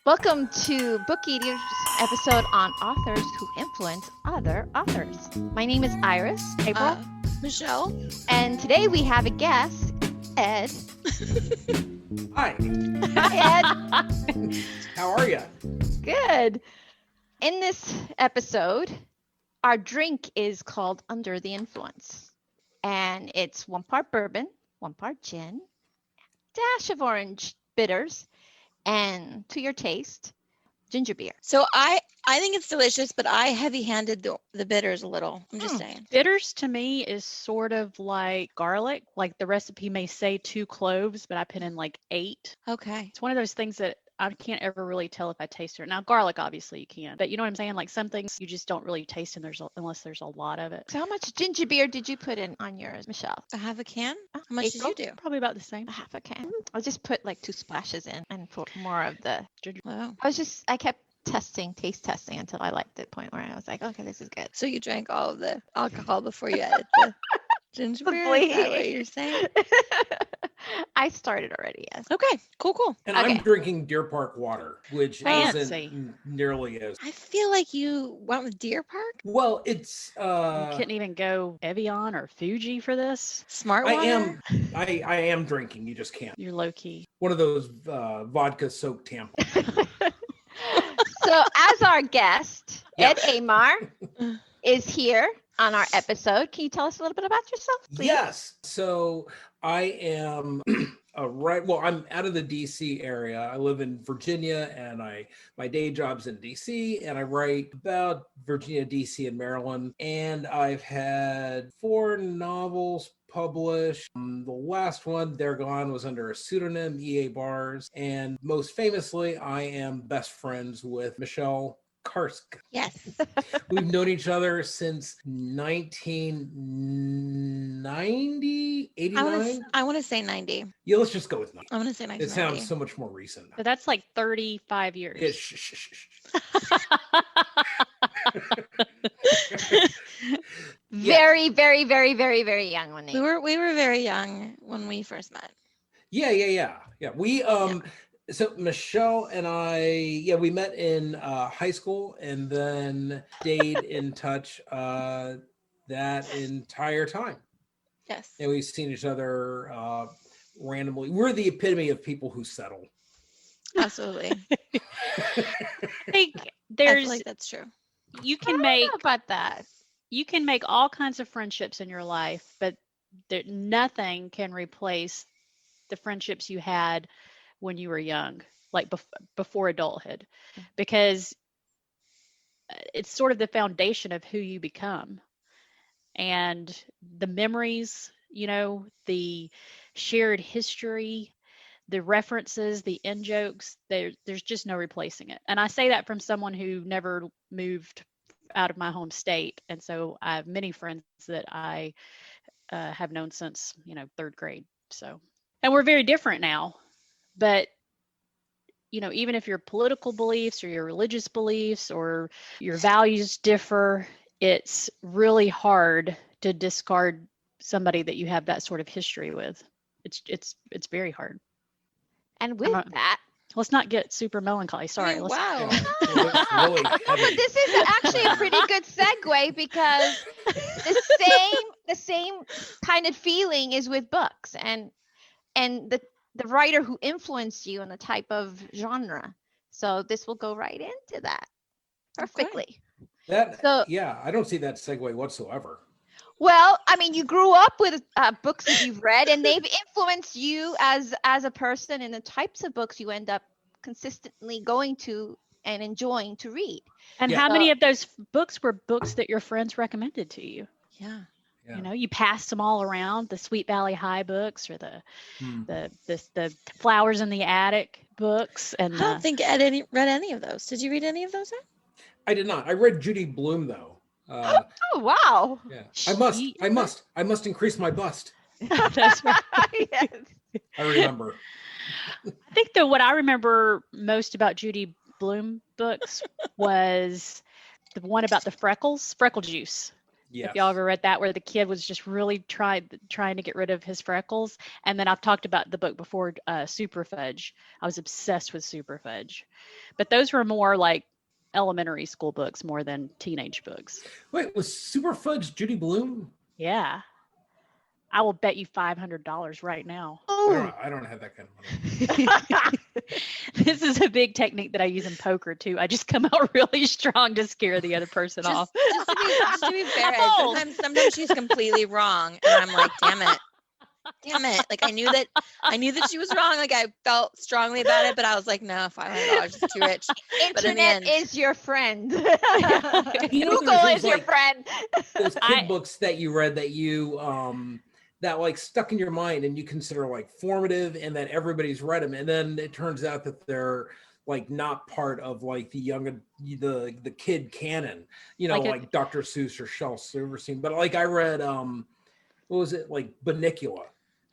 Welcome to Book Eaters episode on authors who influence other authors. My name is Iris, April, Michelle, and today we have a guest, Ed. Hi. Hi, Ed. How are you? Good. In this episode, our drink is called Under the Influence, and it's 1 part bourbon, 1 part gin, dash of orange bitters, and to your taste, ginger beer. so I think it's delicious, but I heavy-handed the bitters a little. I'm just saying. Bitters to me is sort of like garlic. Like the recipe may say 2 cloves, but I put in like 8. Okay. It's one of those things that I can't ever really tell if I taste it. Now, garlic, obviously you can, but you know what I'm saying? Like some things you just don't really taste unless there's a lot of it. So how much ginger beer did you put in on yours, Michelle? I have a can. How much did you do? Probably about the same. A half a can. I just put like 2 splashes in and put more of the ginger. Wow. I kept taste testing until I liked the point where I was like, okay, this is good. So you drank all of the alcohol before you added the ginger beer? Is that what you're saying? I started already, yes. Okay. Cool. And Okay. I'm drinking Deer Park water, which Fancy. isn't nearly as I feel like you went with Deer Park. well. It's You couldn't even go Evian or Fuji for this. Smart I water. am drinking. You just can't. You're low key. One of those vodka soaked tampons. So as our guest, Yeah. Ed Aymar is here on our episode. Can you tell us a little bit about yourself, please? Yes. So I am I'm out of the DC area. I live in Virginia, and my day job's in DC, and I write about Virginia, DC, and Maryland. And I've had 4 novels published. The last one, They're Gone, was under a pseudonym, E.A. Bars. And most famously, I am best friends with Michelle Karsk. Yes. We've known each other since 1990, 89. I want to say 90. Yeah, let's just go with 90. I want to say 90. It sounds so much more recent. But that's like 35 years. Yeah, shh. Very, very, very, very, very young when We were very young when we first met. Yeah. We So Michelle and I, we met in high school, and then stayed in touch that entire time. Yes. And we've seen each other randomly. We're the epitome of people who settle. Absolutely. I think I there's feel like that's true. you I can don't make know about that. you can make all kinds of friendships in your life, but nothing can replace the friendships you had when you were young, like before adulthood, because it's sort of the foundation of who you become. And the memories, the shared history, the references, the in-jokes, there's just no replacing it. And I say that from someone who never moved out of my home state. And so I have many friends that I have known since, 3rd grade. So, and we're very different now, but even if your political beliefs or your religious beliefs or your values differ, it's really hard to discard somebody that you have that sort of history with. It's very hard. And with that, Let's not get super melancholy. Sorry. Hey, let's- wow. Really no, but heavy. this is actually a pretty good segue because the same kind of feeling is with books and the writer who influenced you and the type of genre. So this will go right into that perfectly. I don't see that segue whatsoever. Well, I mean, you grew up with books that you've read, and they've influenced you as a person and the types of books you end up consistently going to and enjoying to read. And Yeah. how many of those books were books that your friends recommended to you? Yeah. Yeah. You passed them all around, the Sweet Valley High books or the Flowers in the Attic books. And I don't think Ed read any of those. Did you read any of those, Ed? I did not. I read Judy Blume though. Oh, wow. Yeah. I must increase my bust. that's right. Yes. I remember. I think that what I remember most about Judy Blume books was the one about the freckle juice. Yes. If y'all ever read that, where the kid was just really trying to get rid of his freckles. And then I've talked about the book before, Super Fudge. I was obsessed with Super Fudge. But those were more like elementary school books more than teenage books. Wait, was Super Fudge Judy Blume? Yeah. I will bet you $500 right now. I don't have that kind of money. This is a big technique that I use in poker too. I just come out really strong to scare the other person off. Just to be fair, sometimes she's completely wrong, and I'm like, damn it. Like I knew that she was wrong. Like I felt strongly about it, but I was like, no, $500 is too rich. Internet is your friend. You know, Google is your friend. Those kid books that you read that you that like stuck in your mind and you consider like formative, and that everybody's read them, and then it turns out that they're like not part of like the kid canon, you know, like Dr. Seuss or Shel Silverstein. But like I read what was it, like Bunnicula.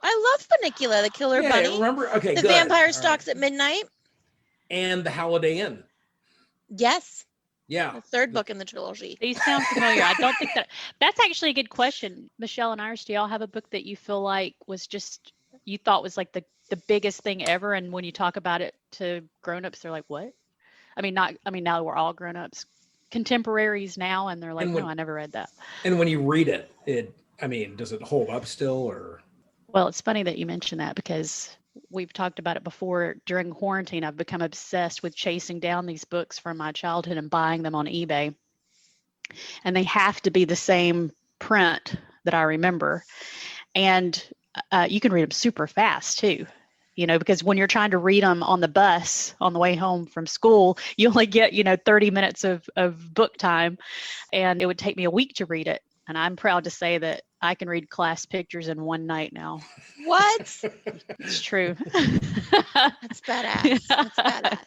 I love Bunnicula, the Killer Bunny. Remember? Okay, the good. Vampire Stalks at Midnight. And the Holiday Inn. Yes. Yeah. The third book in the trilogy. These sound familiar. I don't think that's actually a good question. Michelle and Iris, do y'all have a book that you feel like was just, you thought was like the biggest thing ever, and when you talk about it to grown-ups, they're like, what? I mean, now we're all grown-ups, contemporaries now, and they're like, no, I never read that. And when you read it, does it hold up still, or? Well, it's funny that you mentioned that, because we've talked about it before. During quarantine, I've become obsessed with chasing down these books from my childhood and buying them on eBay. And they have to be the same print that I remember. And you can read them super fast too, you know, because when you're trying to read them on the bus on the way home from school, you only get, 30 minutes of book time, and it would take me a week to read it. And I'm proud to say that I can read class pictures in one night now. What? It's true. That's badass.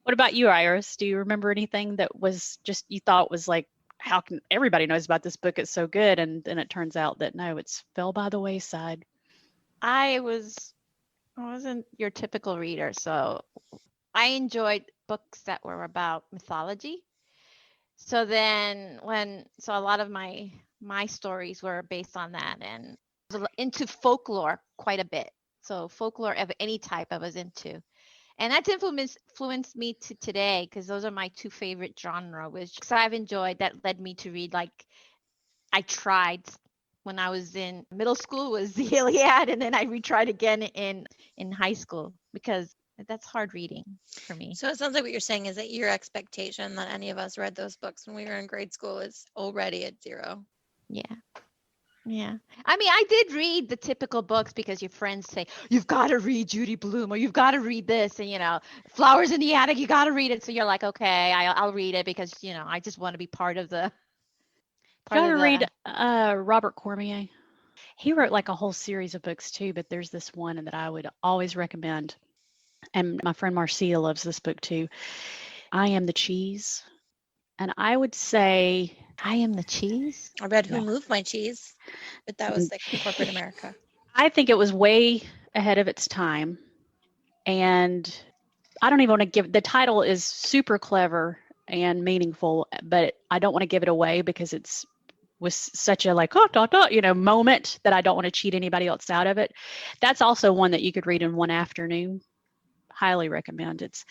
What about you, Iris? Do you remember anything that was just, you thought was like, how can everybody knows about this book? It's so good. And then it turns out that no, it's fell by the wayside. I wasn't your typical reader, so I enjoyed books that were about mythology. So then a lot of my stories were based on that, and I was into folklore quite a bit. So folklore of any type I was into. And that's influenced me to today, because those are my two favorite genre, which I've enjoyed, that led me to read, like I tried when I was in middle school was the Iliad, and then I retried again in high school, because that's hard reading for me. So it sounds like what you're saying is that your expectation that any of us read those books when we were in grade school is already at zero. Yeah. I mean, I did read the typical books because your friends say, you've got to read Judy Blume, or you've got to read this, and, Flowers in the Attic, you got to read it. So you're like, okay, I'll read it because, I just want to be part of the. Did you ever read Robert Cormier? He wrote like a whole series of books too, but there's this one that I would always recommend. And my friend Marcia loves this book too. I Am the Cheese. And I would say, I Am the Cheese? I read Who Moved My Cheese, but that was like corporate America. I think it was way ahead of its time. And I don't even want to give, the title is super clever and meaningful, but I don't want to give it away because was such a like, moment that I don't want to cheat anybody else out of it. That's also one that you could read in one afternoon. Highly recommend. It's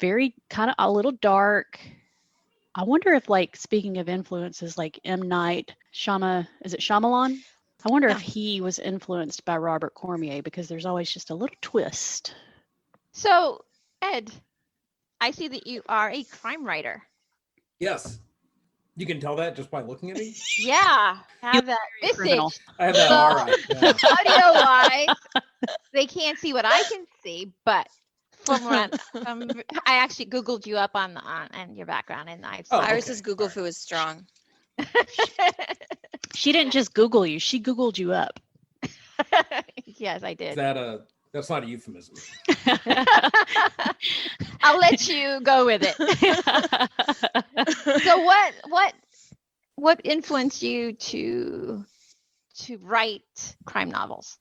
very kind of a little dark. I wonder if, like, speaking of influences, like M. Night is it Shyamalan? I wonder if he was influenced by Robert Cormier, because there's always just a little twist. So, Ed, I see that you are a crime writer. Yes. You can tell that just by looking at me? Yeah. Have that visage. I have that aura. Yeah. Audio-wise, they can't see what I can see, but I actually Googled you up on your background, and I've seen Iris's Google foo is strong. She didn't just Google you; she Googled you up. Yes, I did. That's not a euphemism. I'll let you go with it. So what influenced you to write crime novels?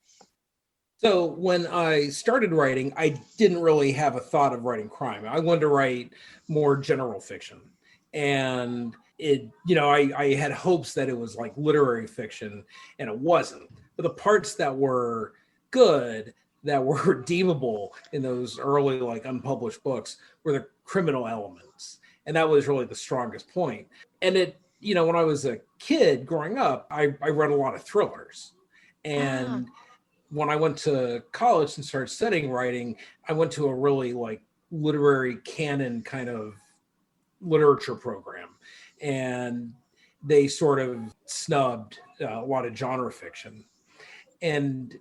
So when I started writing, I didn't really have a thought of writing crime. I wanted to write more general fiction. And I had hopes that it was like literary fiction, and it wasn't. But the parts that were good, that were redeemable in those early like unpublished books, were the criminal elements. And that was really the strongest point. And when I was a kid growing up, I read a lot of thrillers. And when I went to college and started studying writing, I went to a really like literary canon kind of literature program. And they sort of snubbed a lot of genre fiction. And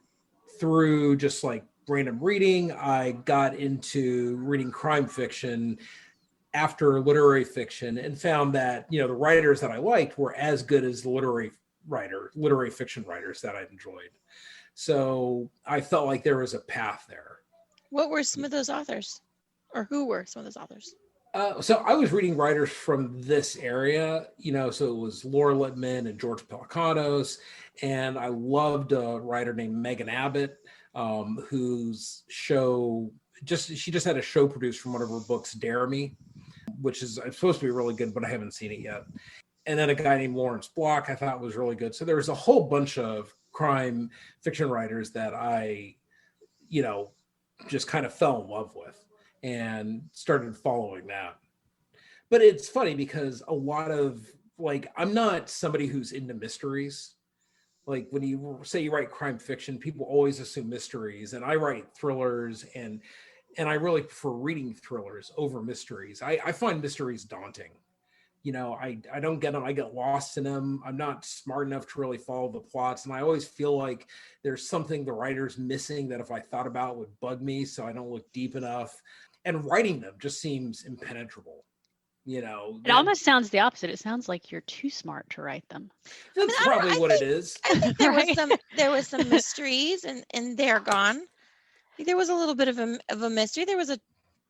through just like random reading, I got into reading crime fiction after literary fiction, and found that, the writers that I liked were as good as the literary fiction writers that I enjoyed. So I felt like there was a path there. What were some of those authors, or who were some of those authors? So I was reading writers from this area, so it was Laura Lippman and George Pelecanos. And I loved a writer named Megan Abbott, whose show, she just had a show produced from one of her books, Dare Me, which is supposed to be really good, but I haven't seen it yet. And then a guy named Lawrence Block I thought was really good. So there was a whole bunch of crime fiction writers that I, just kind of fell in love with and started following that. But it's funny because a lot of I'm not somebody who's into mysteries. Like when you say you write crime fiction, people always assume mysteries, and I write thrillers, and I really prefer reading thrillers over mysteries. I find mysteries daunting. I don't get them. I get lost in them. I'm not smart enough to really follow the plots. And I always feel like there's something the writer's missing that if I thought about would bug me, so I don't look deep enough. And writing them just seems impenetrable. It almost sounds the opposite. It sounds like you're too smart to write them. That's probably what it is. I think there was some mysteries, and they're gone. I think there was a little bit of a mystery. There was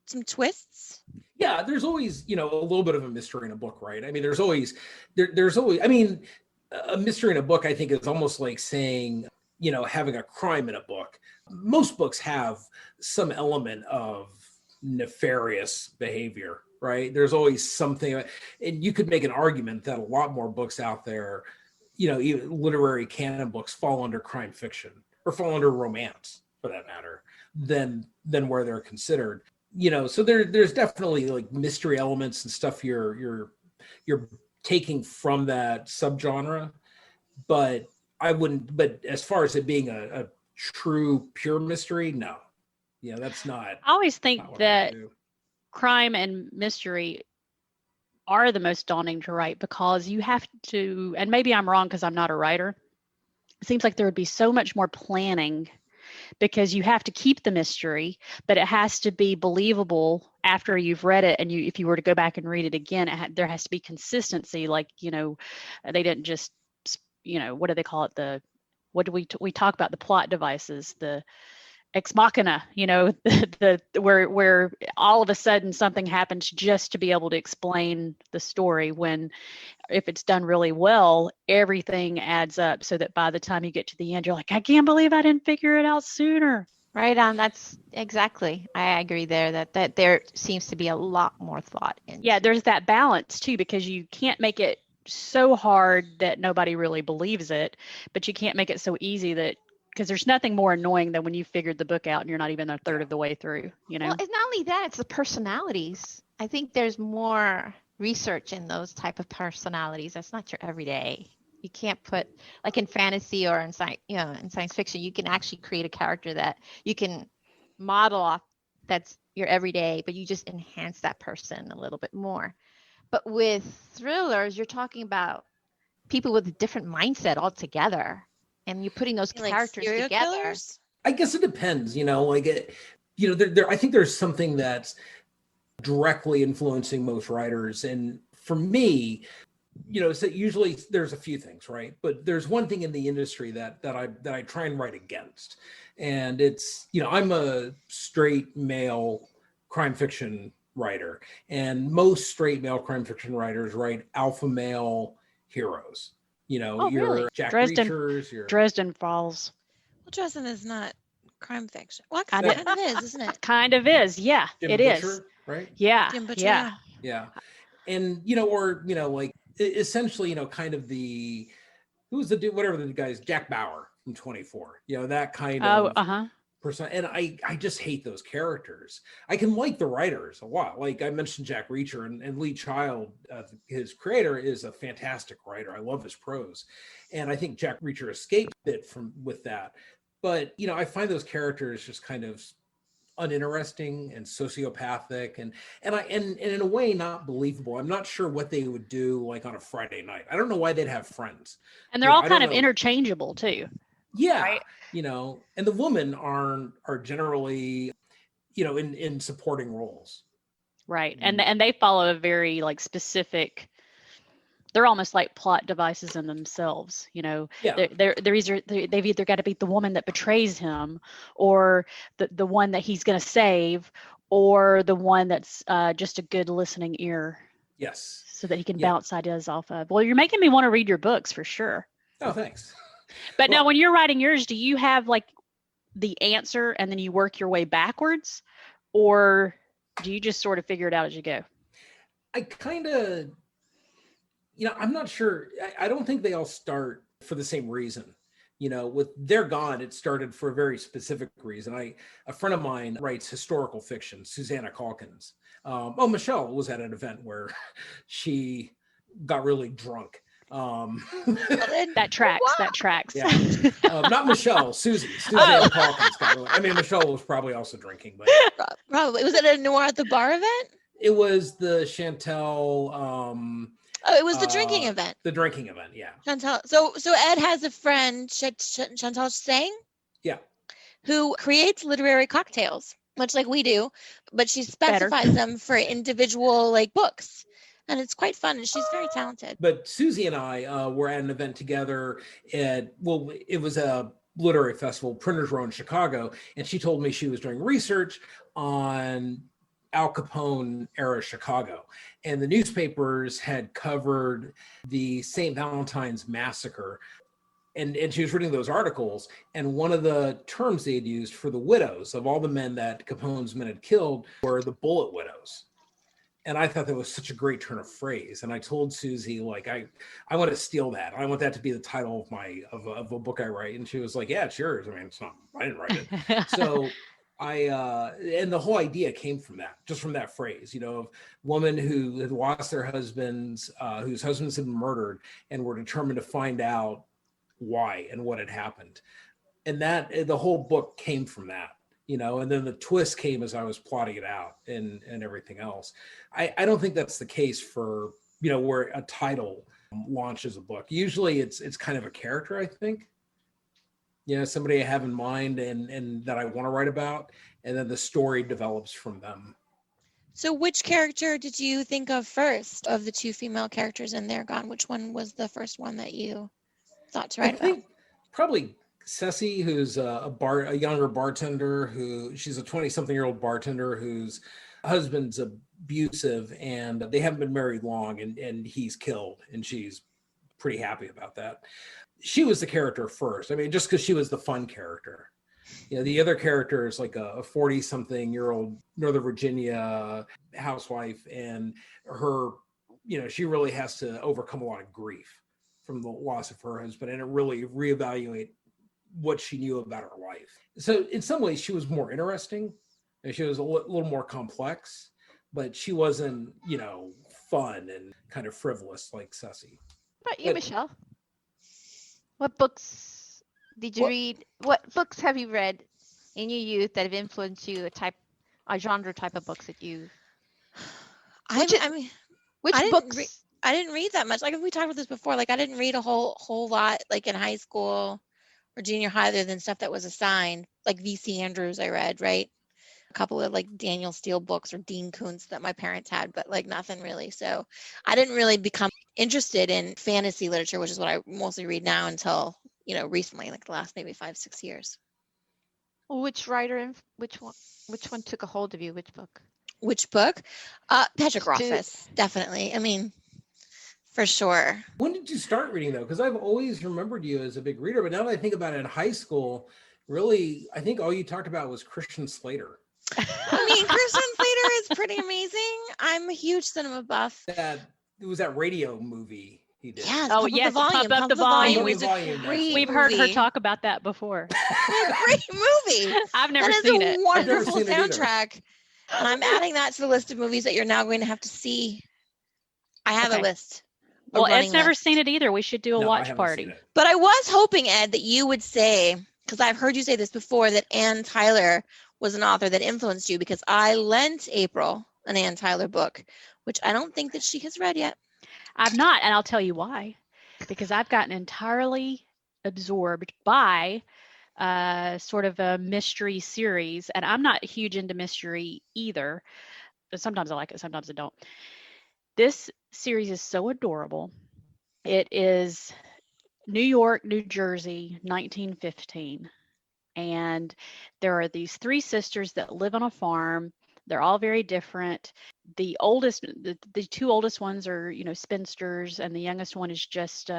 some twists. Yeah, there's always, a little bit of a mystery in a book, right? I mean, there's always, a mystery in a book, I think, is almost like saying, having a crime in a book. Most books have some element of nefarious behavior, right? There's always something, and you could make an argument that a lot more books out there, even literary canon books, fall under crime fiction or fall under romance, for that matter, than where they're considered. So there's definitely like mystery elements and stuff you're taking from that subgenre, but as far as it being a true pure mystery, no. That's not. I always think that crime and mystery are the most daunting to write, because you have to, and maybe I'm wrong because I'm not a writer, it seems like there would be so much more planning, because you have to keep the mystery, but it has to be believable after you've read it. And if you were to go back and read it again, there has to be consistency. Like, they didn't just, what do they call it? We talk about the plot devices, the ex machina, where all of a sudden something happens just to be able to explain the story, when if it's done really well, everything adds up, so that by the time you get to the end, you're like, I can't believe I didn't figure it out sooner. Right on. That's exactly. I agree there that there seems to be a lot more thought in. Yeah, there's that balance too, because you can't make it so hard that nobody really believes it, but you can't make it so easy that, because there's nothing more annoying than when you figured the book out and you're not even a third of the way through, Well, it's not only that, it's the personalities. I think there's more research in those type of personalities. That's not your everyday. You can't put, like in fantasy or in science fiction, you can actually create a character that you can model off that's your everyday, but you just enhance that person a little bit more. But with thrillers, you're talking about people with a different mindset altogether. And you're putting those characters together. Killers? I guess it depends, I think there's something that's directly influencing most writers. And for me, so usually there's a few things, right? But there's one thing in the industry that I try and write against. And it's, I'm a straight male crime fiction writer, and most straight male crime fiction writers write alpha male heroes. Your really? Jack Dresden, Reachers, your Dresden Falls. Well, Dresden is not crime fiction. Well, kind of is, isn't it? Kind of is, yeah. Jim it Butcher, is, right? Yeah, Jim Butcher, yeah. Yeah. And, or, like essentially, kind of who's the dude, whatever the guy's, Jack Bauer from 24, that kind of person. And I just hate those characters. I can like the writers a lot. Like I mentioned Jack Reacher, and Lee Child, his creator, is a fantastic writer. I love his prose. And I think Jack Reacher escaped it with that. But, I find those characters just kind of uninteresting and sociopathic and in a way not believable. I'm not sure what they would do like on a Friday night. I don't know why they'd have friends. And they're all kind of interchangeable too. Yeah. Right? And the women are generally, in supporting roles. Right. And they follow a very like specific, they're almost like plot devices in themselves. Yeah. They've either got to be the woman that betrays him, or the one that he's going to save, or the one that's just a good listening ear. Yes. So that he can bounce ideas off of. Well, you're making me want to read your books for sure. Oh, thanks. But now when you're writing yours, do you have like the answer and then you work your way backwards, or do you just sort of figure it out as you go? I kind of, I'm not sure. I don't think they all start for the same reason. With They're Gone, it started for a very specific reason. A friend of mine writes historical fiction, Susanna Calkins. Michelle was at an event where she got really drunk. That tracks. Yeah. Not Michelle, Susie Calkins got really, Michelle was probably also drinking, but probably. Was it a Noir at the Bar event? It was the Chantel it was the drinking event. The drinking event, yeah. Chantal. So Ed has a friend, Chantal Tsang, yeah, who creates literary cocktails, much like we do, but she specifies them for individual like books. And it's quite fun, and she's very talented. But Susie and I were at an event together it was a literary festival, Printers Row in Chicago, and she told me she was doing research on Al Capone era Chicago. And the newspapers had covered the St. Valentine's Massacre. And she was reading those articles, and one of the terms they had used for the widows of all the men that Capone's men had killed were the bullet widows. And I thought that was such a great turn of phrase. And I told Susie, like, I want to steal that. I want that to be the title of a book I write. And she was like, yeah, it's yours. it's not, I didn't write it. So and the whole idea came from that, just from that phrase, of women who had lost their husbands, whose husbands had been murdered, and were determined to find out why and what had happened. And that the whole book came from that. And then the twist came as I was plotting it out and everything else. I don't think that's the case for, where a title launches a book. Usually it's kind of a character, I think. Somebody I have in mind and that I want to write about, and then the story develops from them. So which character did you think of first of the two female characters in They're Gone? Which one was the first one that you thought to write about? I think probably Ceci, who's a younger bartender, she's a 20-something-year-old bartender whose husband's abusive, and they haven't been married long, and he's killed, and she's pretty happy about that. She was the character first. Just because she was the fun character. The other character is like a 40-something-year-old Northern Virginia housewife, and her, she really has to overcome a lot of grief from the loss of her husband, and it really reevaluate what she knew about her life. So in some ways she was more interesting, and she was a little more complex, but she wasn't, fun and kind of frivolous like Ceci. What about you, Michelle? What books did you read? What books have you read in your youth that have influenced you, a genre type of books that you? I didn't read that much. Like we talked about this before. Like I didn't read a whole lot like in high school or junior high, other than stuff that was assigned. Like V.C. Andrews I read, right? A couple of like Daniel Steele books or Dean Koontz that my parents had, but like nothing really. So I didn't really become interested in fantasy literature, which is what I mostly read now, until, recently, like the last maybe 5-6 years. Which writer and which one took a hold of you? Which book? Which book? Patrick Rothfuss, definitely. For sure. When did you start reading, though? Because I've always remembered you as a big reader, but now that I think about it, in high school, really, I think all you talked about was Christian Slater. Christian Slater is pretty amazing. I'm a huge cinema buff. was that radio movie he did. Yes. Oh, Pump Up yes, the Volume. Pump Up the Volume. It's a Volume, great We've heard her movie. talk about that before. Great movie. I've never That is seen a it. wonderful seen it either. soundtrack. And I'm adding that to the list of movies that you're now going to have to see. I have a Okay. list. Well, Ed's never seen it either. We should do a No, I watch haven't party. seen it. But I was hoping, Ed, that you would say, because I've heard you say this before, that Ann Tyler was an author that influenced you, because I lent April an Ann Tyler book, which I don't think that she has read yet. I've not, and I'll tell you why. Because I've gotten entirely absorbed by sort of a mystery series, and I'm not huge into mystery either, but sometimes I like it, sometimes I don't. This series is so adorable. It is New York, New Jersey, 1915, and there are these three sisters that live on a farm. They're all very different. The two oldest ones are, spinsters, and the youngest one is just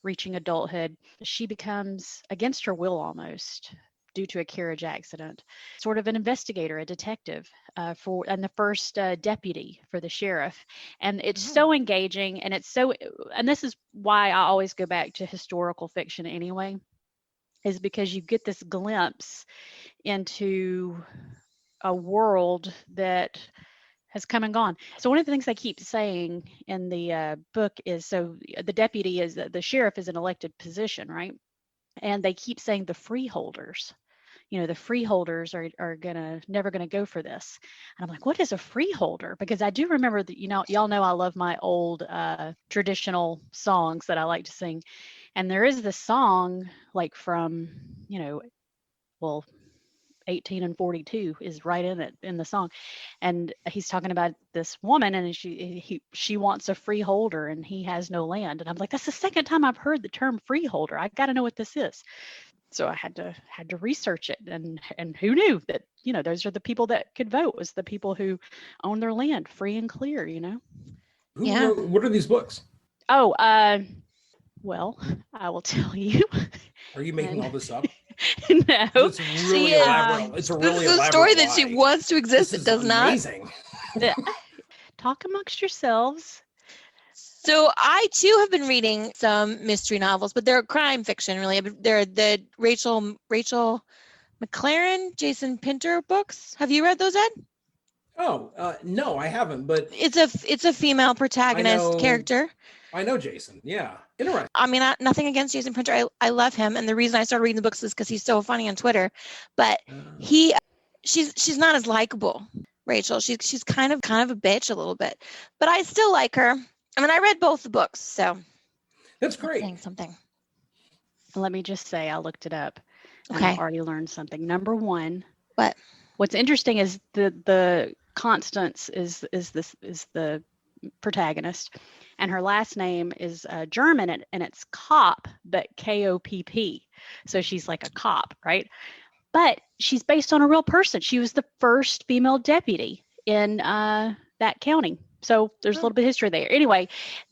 reaching adulthood. She becomes, against her will almost, due to a carriage accident, sort of an investigator, a detective, and the first deputy for the sheriff. And it's so engaging, and and this is why I always go back to historical fiction anyway, is because you get this glimpse into a world that has come and gone. So one of the things they keep saying in the book is, so the deputy is, the sheriff is an elected position, right? And they keep saying the freeholders, the freeholders are never gonna go for this. And I'm like, what is a freeholder? Because I do remember that, y'all know I love my old traditional songs that I like to sing. And there is this song like from, 18 and 42 is right in it, in the song, and he's talking about this woman, and she wants a freeholder, and he has no land. And I'm like, that's the second time I've heard the term freeholder. I got to know what this is. So I had to research it, and who knew that those are the people that could vote, was the people who own their land free and clear. What are these books? Oh, well, I will tell you. Are you making all this up? No, it's really elaborate. It's a really this is a story that she wants to exist. It does amazing. not. Talk amongst yourselves. So I too have been reading some mystery novels, but they're crime fiction, really. They're the Rachel McLaren, Jason Pinter books. Have you read those, Ed? Oh, no, I haven't. But it's a female protagonist character. I know Jason. Yeah, interesting. I mean, nothing against Jason Pinter. I love him, and the reason I started reading the books is because he's so funny on Twitter. But she's not as likable, Rachel. She's kind of a bitch a little bit, but I still like her. I mean, I read both the books, so that's great. Saying something. Let me just say, I looked it up. Okay. I already learned something. Number one. What? What's interesting is the Constance is the protagonist, and her last name is German, and it's Kopp, but Kopp. So she's like a cop, right? But she's based on a real person. She was the first female deputy in that county. So there's a little bit of history there. Anyway,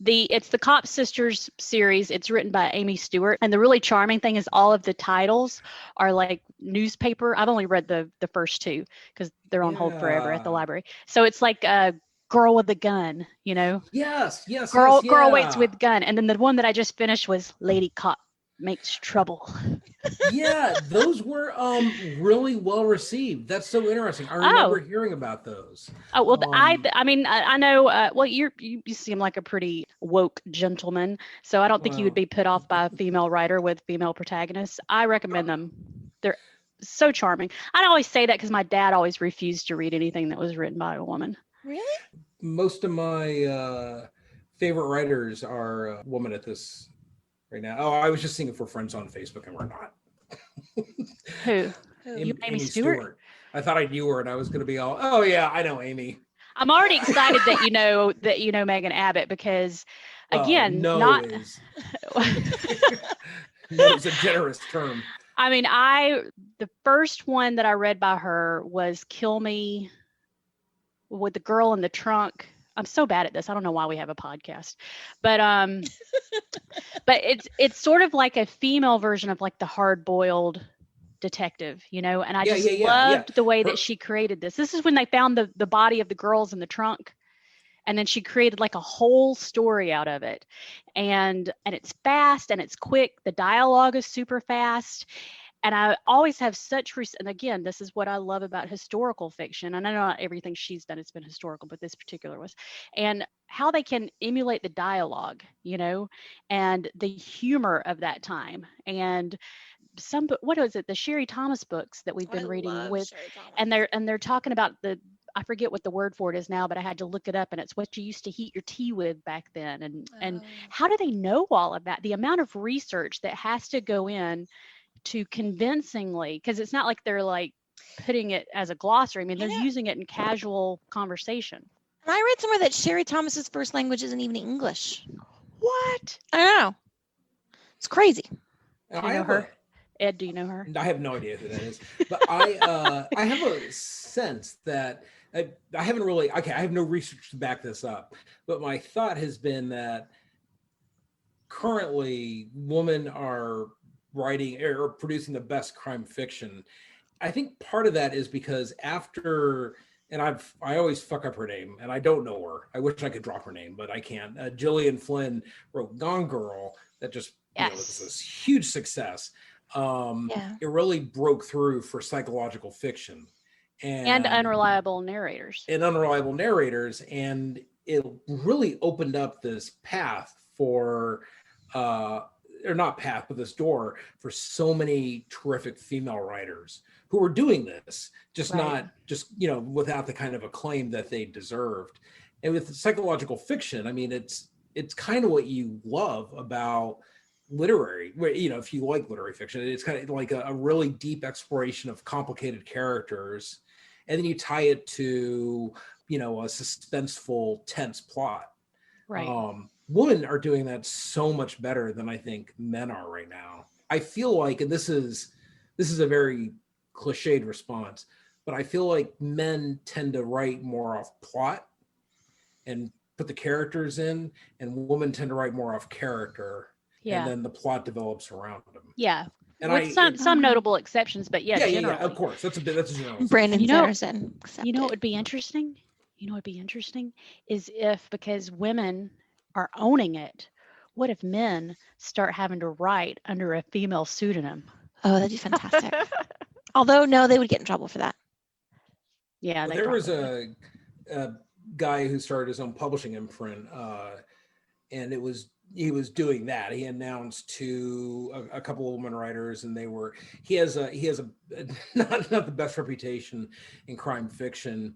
it's the Kopp Sisters series. It's written by Amy Stewart. And the really charming thing is all of the titles are like newspaper. I've only read the first two because they're on hold forever at the library. So it's like a girl with a gun, Yes. Girl waits with gun. And then the one that I just finished was Lady Kopp Makes Trouble. Yeah, those were really well received. That's so interesting. I remember hearing about those. Oh well, I mean I know. Well, you seem like a pretty woke gentleman, so I don't think you would be put off by a female writer with female protagonists. I recommend them. They're so charming. I always say that because my dad always refused to read anything that was written by a woman. Really? Most of my favorite writers are women at this right now. Oh, I was just seeing if we're friends on Facebook, and we're not. Who? Amy Stewart. I thought I knew her, and I was going to be all, oh yeah, I know Amy. I'm already excited that you know Megan Abbott, because again, no is a generous term. I mean, the first one that I read by her was Kill Me with the Girl in the Trunk. I'm so bad at this. I don't know why we have a podcast, but but it's sort of like a female version of like the hard-boiled detective, and I loved the way that she created this. This is when they found the body of the girls in the trunk, And then she created like a whole story out of it. And it's fast and it's quick. The dialogue is super fast. And I always have and again, this is what I love about historical fiction. And I know not everything she's done has been historical, but this particular was. And how they can emulate the dialogue, and the humor of that time. And what is it? The Sherry Thomas books that we've been reading with, and they're talking about I forget what the word for it is now, but I had to look it up, and it's what you used to heat your tea with back then. And how do they know all of that? The amount of research that has to go in to convincingly, because it's not like they're like putting it as a glossary. I mean, they're using it in casual conversation. And I read somewhere that Sherry Thomas's first language isn't even English. What? I don't know. It's crazy. Do you know her? Ed, do you know her? I have no idea who that is, but I have a sense that I haven't really. Okay, I have no research to back this up, but my thought has been that currently women are writing or producing the best crime fiction. I think part of that is because I always fuck up her name, and I don't know her. I wish I could drop her name, but I can't. Gillian Flynn wrote Gone Girl, that just was this huge success. It really broke through for psychological fiction and unreliable narrators. And it really opened up this path for this door for so many terrific female writers who were doing this, not without the kind of acclaim that they deserved. And with psychological fiction, I mean, it's kind of what you love about literary, if you like literary fiction, it's kind of like a really deep exploration of complicated characters, and then you tie it to a suspenseful, tense plot. Right. Women are doing that so much better than I think men are right now. I feel like, and this is a very cliched response, but I feel like men tend to write more off plot and put the characters in, and women tend to write more off character. Yeah. And then the plot develops around them. Yeah. And with some notable exceptions, but generally. Yeah, of course. That's a general. Brandon Sanderson. You know what would be interesting? Is if, because women are owning it, what if men start having to write under a female pseudonym? Oh, that'd be fantastic. Although, no, they would get in trouble for that. Yeah. Well, there was a guy who started his own publishing imprint, and he was doing that. He announced to a couple of women writers, and he has a not the best reputation in crime fiction.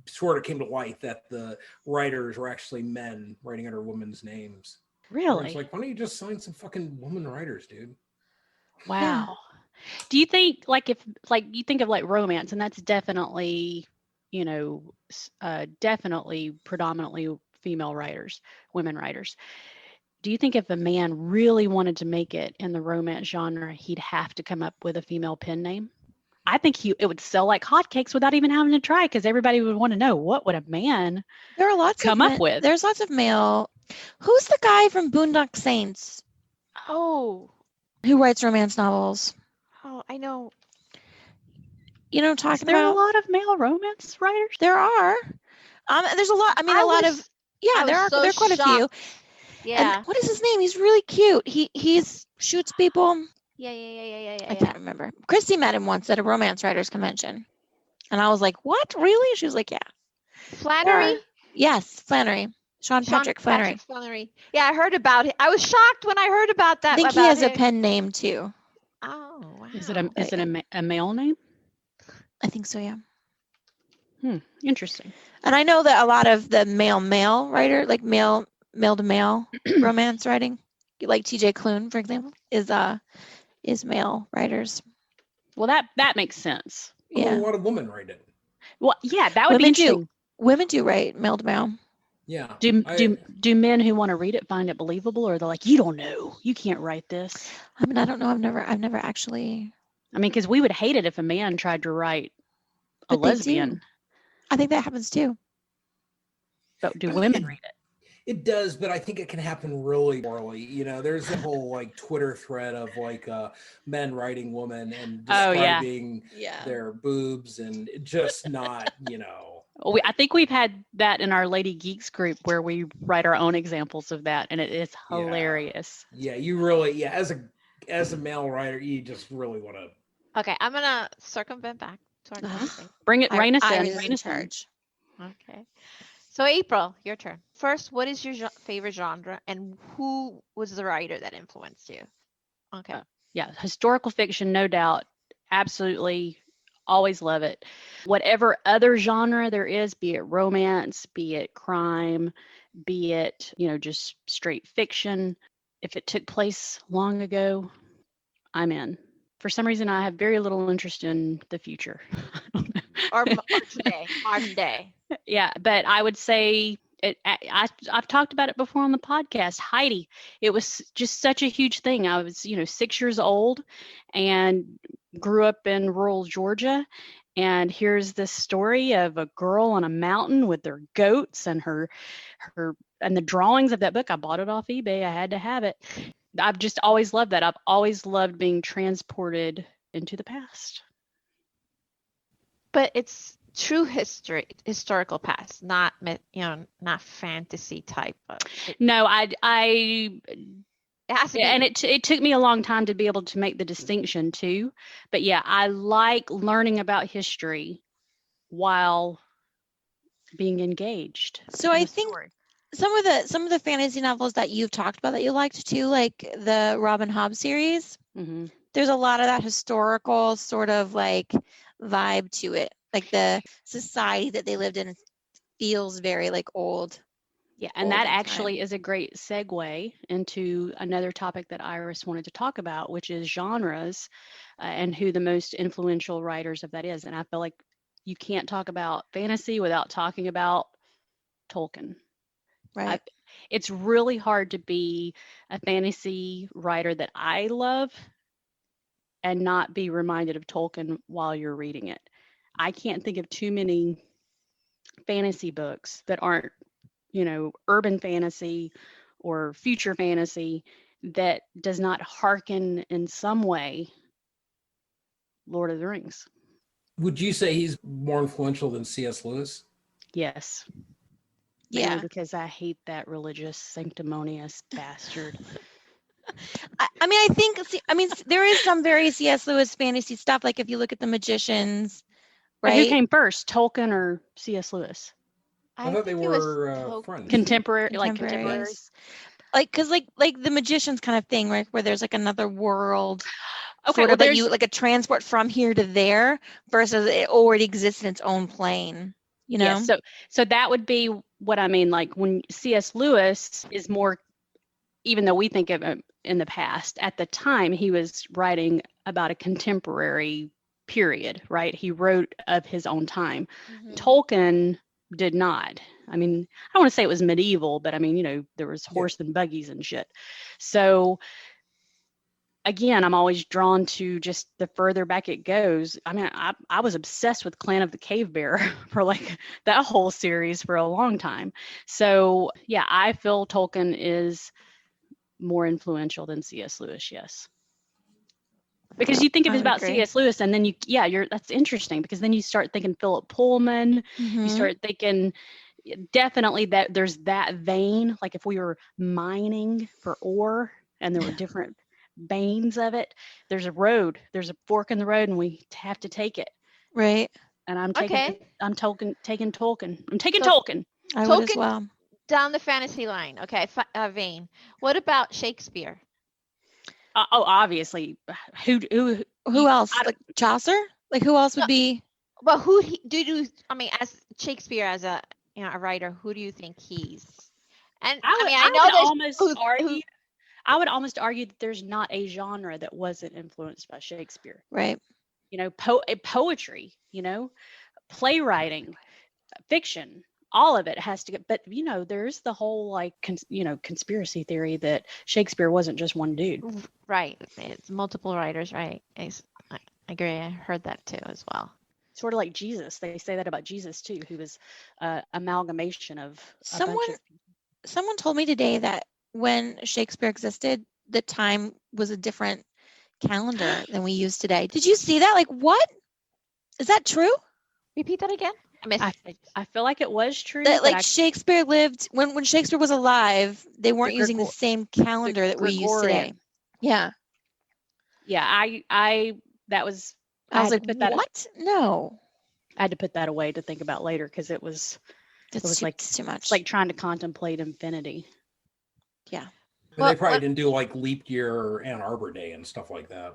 Sort of came to light that the writers were actually men writing under women's names. Really? It's like, why don't you just sign some fucking woman writers, dude? Wow. Do you think, you think of like romance, and that's definitely, definitely predominantly female writers, women writers. Do you think if a man really wanted to make it in the romance genre, he'd have to come up with a female pen name? I think it would sell like hotcakes without even having to try, because everybody would want to know, what would a man come up with? There's lots of male. Who's the guy from Boondock Saints? Oh. Who writes romance novels? Oh, I know. You know what I'm talking about? There are a lot of male romance writers? There are. There's a lot. I mean, there are quite a few. Yeah. And what is his name? He's really cute. He shoots people. Yeah. I can't remember. Christy met him once at a romance writers convention. And I was like, what? Really? She was like, yeah. Flannery? Yes, Flannery. Sean Patrick Flannery. Yeah, I heard about it. I was shocked when I heard about that. I think he has a pen name too. Oh, wow. Is it a male name? I think so, yeah. Interesting. And I know that a lot of the male writer, like male to male romance writing, like TJ Klune, for example, is male writers. Well, that makes sense. Yeah. A lot of women write it. Well, yeah, that would be interesting. Women do write male to male. Yeah. Do men who want to read it find it believable, or they're like, you don't know, you can't write this? I mean, I don't know. I've never actually. I mean, because we would hate it if a man tried to write a lesbian. I think that happens too. But do women read it? It does, but I think it can happen really poorly. There's a whole like Twitter thread of like men writing women and describing their boobs, and just not, I think we've had that in our Lady Geeks group where we write our own examples of that, and it is hilarious. Yeah, you really, as a male writer, you just really want to. Okay, I'm gonna circumvent back to our conversation. Bring it, rein us in. Iris is Rein in us in. charge. Okay. So April, your turn. First, what is your favorite genre, and who was the writer that influenced you? Okay. Yeah, historical fiction, no doubt. Absolutely, always love it. Whatever other genre there is, be it romance, be it crime, be it, just straight fiction. If it took place long ago, I'm in. For some reason, I have very little interest in the future. or today, modern day. Yeah, but I would say I've talked about it before on the podcast. Heidi, it was just such a huge thing. I was 6 years old and grew up in rural Georgia, and here's this story of a girl on a mountain with their goats and her and the drawings of that book. I bought it off eBay. I had to have it. I've just always loved that. I've always loved being transported into the past. But it's true historical past, not not fantasy type of. No, it has to be. And it took me a long time to be able to make the distinction too. But yeah, I like learning about history while being engaged. So I think some of the fantasy novels that you've talked about that you liked too, like the Robin Hobb series, there's a lot of that historical sort of like vibe to it. Like the society that they lived in feels very like old. Yeah, and that actually is a great segue into another topic that Iris wanted to talk about, which is genres and who the most influential writers of that is. And I feel like you can't talk about fantasy without talking about Tolkien. Right. It's really hard to be a fantasy writer that I love and not be reminded of Tolkien while you're reading it. I can't think of too many fantasy books that aren't, urban fantasy or future fantasy that does not hearken in some way Lord of the Rings. Would you say he's more influential than C.S. Lewis? Yes. Yeah. Mainly because I hate that religious sanctimonious bastard. I think there is some very C.S. Lewis fantasy stuff. Like if you look at The Magicians, right? But who came first, Tolkien or C.S. Lewis? I thought they were friends. Contemporaries. Like, because like The Magicians kind of thing, right? Where there's like another world. Okay, sort of that you like a transport from here to there versus it already exists in its own plane. Yeah, so that would be what I mean. Like when C.S. Lewis is more, even though we think of him in the past, at the time he was writing about a contemporary period, right? He wrote of his own time. Tolkien did not. I mean, I don't want to say it was medieval, but I mean, there was horse and buggies and shit. So again, I'm always drawn to just the further back it goes. I mean, I was obsessed with Clan of the Cave Bear for like that whole series for a long time. So yeah, I feel Tolkien is more influential than C.S. Lewis, yes. Because you think of it about C.S. Lewis and then that's interesting because then you start thinking Philip Pullman, you start thinking definitely that there's that vein. Like if we were mining for ore and there were different veins of it, there's a fork in the road and we have to take it. Right. And I'm taking Tolkien. I would as well. Down the fantasy line. Okay, vein. What about Shakespeare? Obviously. Who else? Like Chaucer? Like who else would be? Well, as Shakespeare as a a writer, who do you think he's? And I would almost argue that there's not a genre that wasn't influenced by Shakespeare. Right. Poetry, playwriting, fiction, all of it has to get, but there's the whole conspiracy theory that Shakespeare wasn't just one dude. Right. It's multiple writers, right? I agree. I heard that too as well. Sort of like Jesus. They say that about Jesus too, who was amalgamation of someone told me today that when Shakespeare existed, the time was a different calendar than we use today. Did you see that? Like, what? Is that true? Repeat that again. I feel like it was true. That but like Shakespeare lived when Shakespeare was alive, they weren't using the same calendar that we use today. Yeah. Yeah, I was like, what? No. I had to put that away to think about later because it was like too much. It's like trying to contemplate infinity. Yeah. And they probably didn't do like leap year or Ann Arbor Day and stuff like that.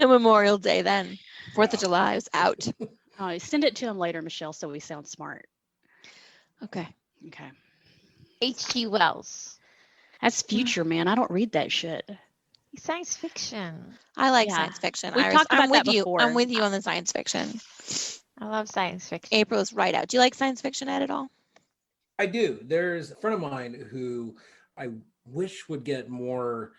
No Memorial Day then. 4th of July is out. Send it to him later, Michelle, so we sound smart. Okay. H.G. Wells. That's future, man. I don't read that shit. Science fiction. I like science fiction. We've talked about that before. I'm with you on the science fiction. I love science fiction. April is right out. Do you like science fiction, Ed, at all? I do. There's a friend of mine who I wish would get more,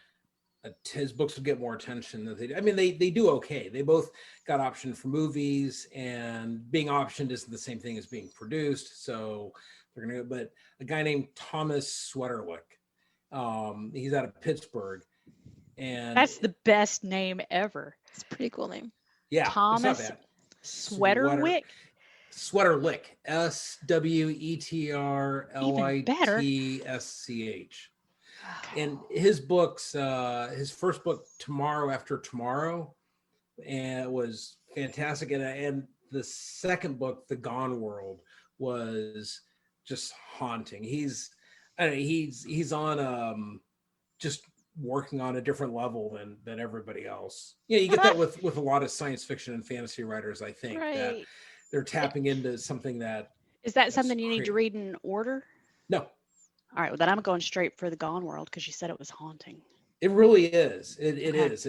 his books would get more attention than they do. I mean, they do okay. They both got optioned for movies, and being optioned isn't the same thing as being produced. So they're going to go, but a guy named Thomas Sweterlick, he's out of Pittsburgh. And that's the best name ever. It's a pretty cool name. Yeah. Thomas Sweterlick. Sweterlick. Sweterlittschh. And his books, his first book, Tomorrow After Tomorrow, and was fantastic. And the second book, The Gone World, was just haunting. He's on just working on a different level than everybody else. Yeah, you get that with a lot of science fiction and fantasy writers, I think, that they're tapping into something that is that something you need to read in order? No. All right, well then I'm going straight for The Gone World because you said it was haunting. It really is. It is.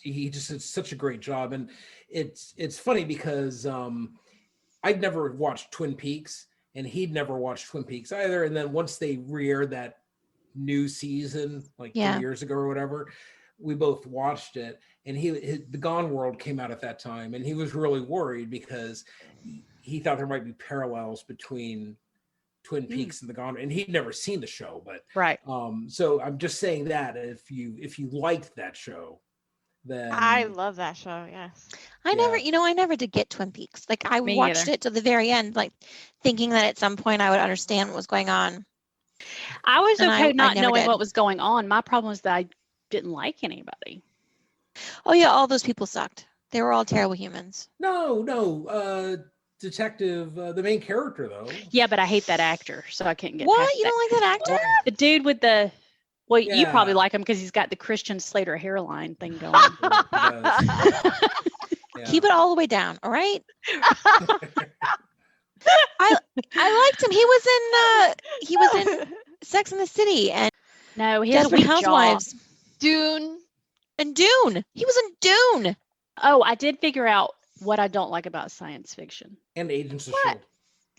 He just did such a great job. And it's funny because I'd never watched Twin Peaks and he'd never watched Twin Peaks either. And then once they re-aired that new season, like 2 years ago or whatever, we both watched it. And The Gone World came out at that time. And he was really worried because he thought there might be parallels between Twin Peaks and The Gone, and he'd never seen the show, but so I'm just saying that if you liked that show, then I love that show. Yes, I never did get Twin Peaks. Like I watched it to the very end, like thinking that at some point I would understand what was going on. I was okay not knowing what was going on. My problem was that I didn't like anybody. Oh yeah, all those people sucked. They were all terrible humans. No. Detective, the main character though. Yeah, but I hate that actor, so I can't get. What? You don't like that actor? The dude with the. Well, you probably like him because he's got the Christian Slater hairline thing going. Keep it all the way down, all right? I liked him. He was in Sex and the City and he has Desperate Housewives. Dune. And Dune. He was in Dune. Oh, I did figure out what I don't like about science fiction. And Agents of S.H.I.E.L.D.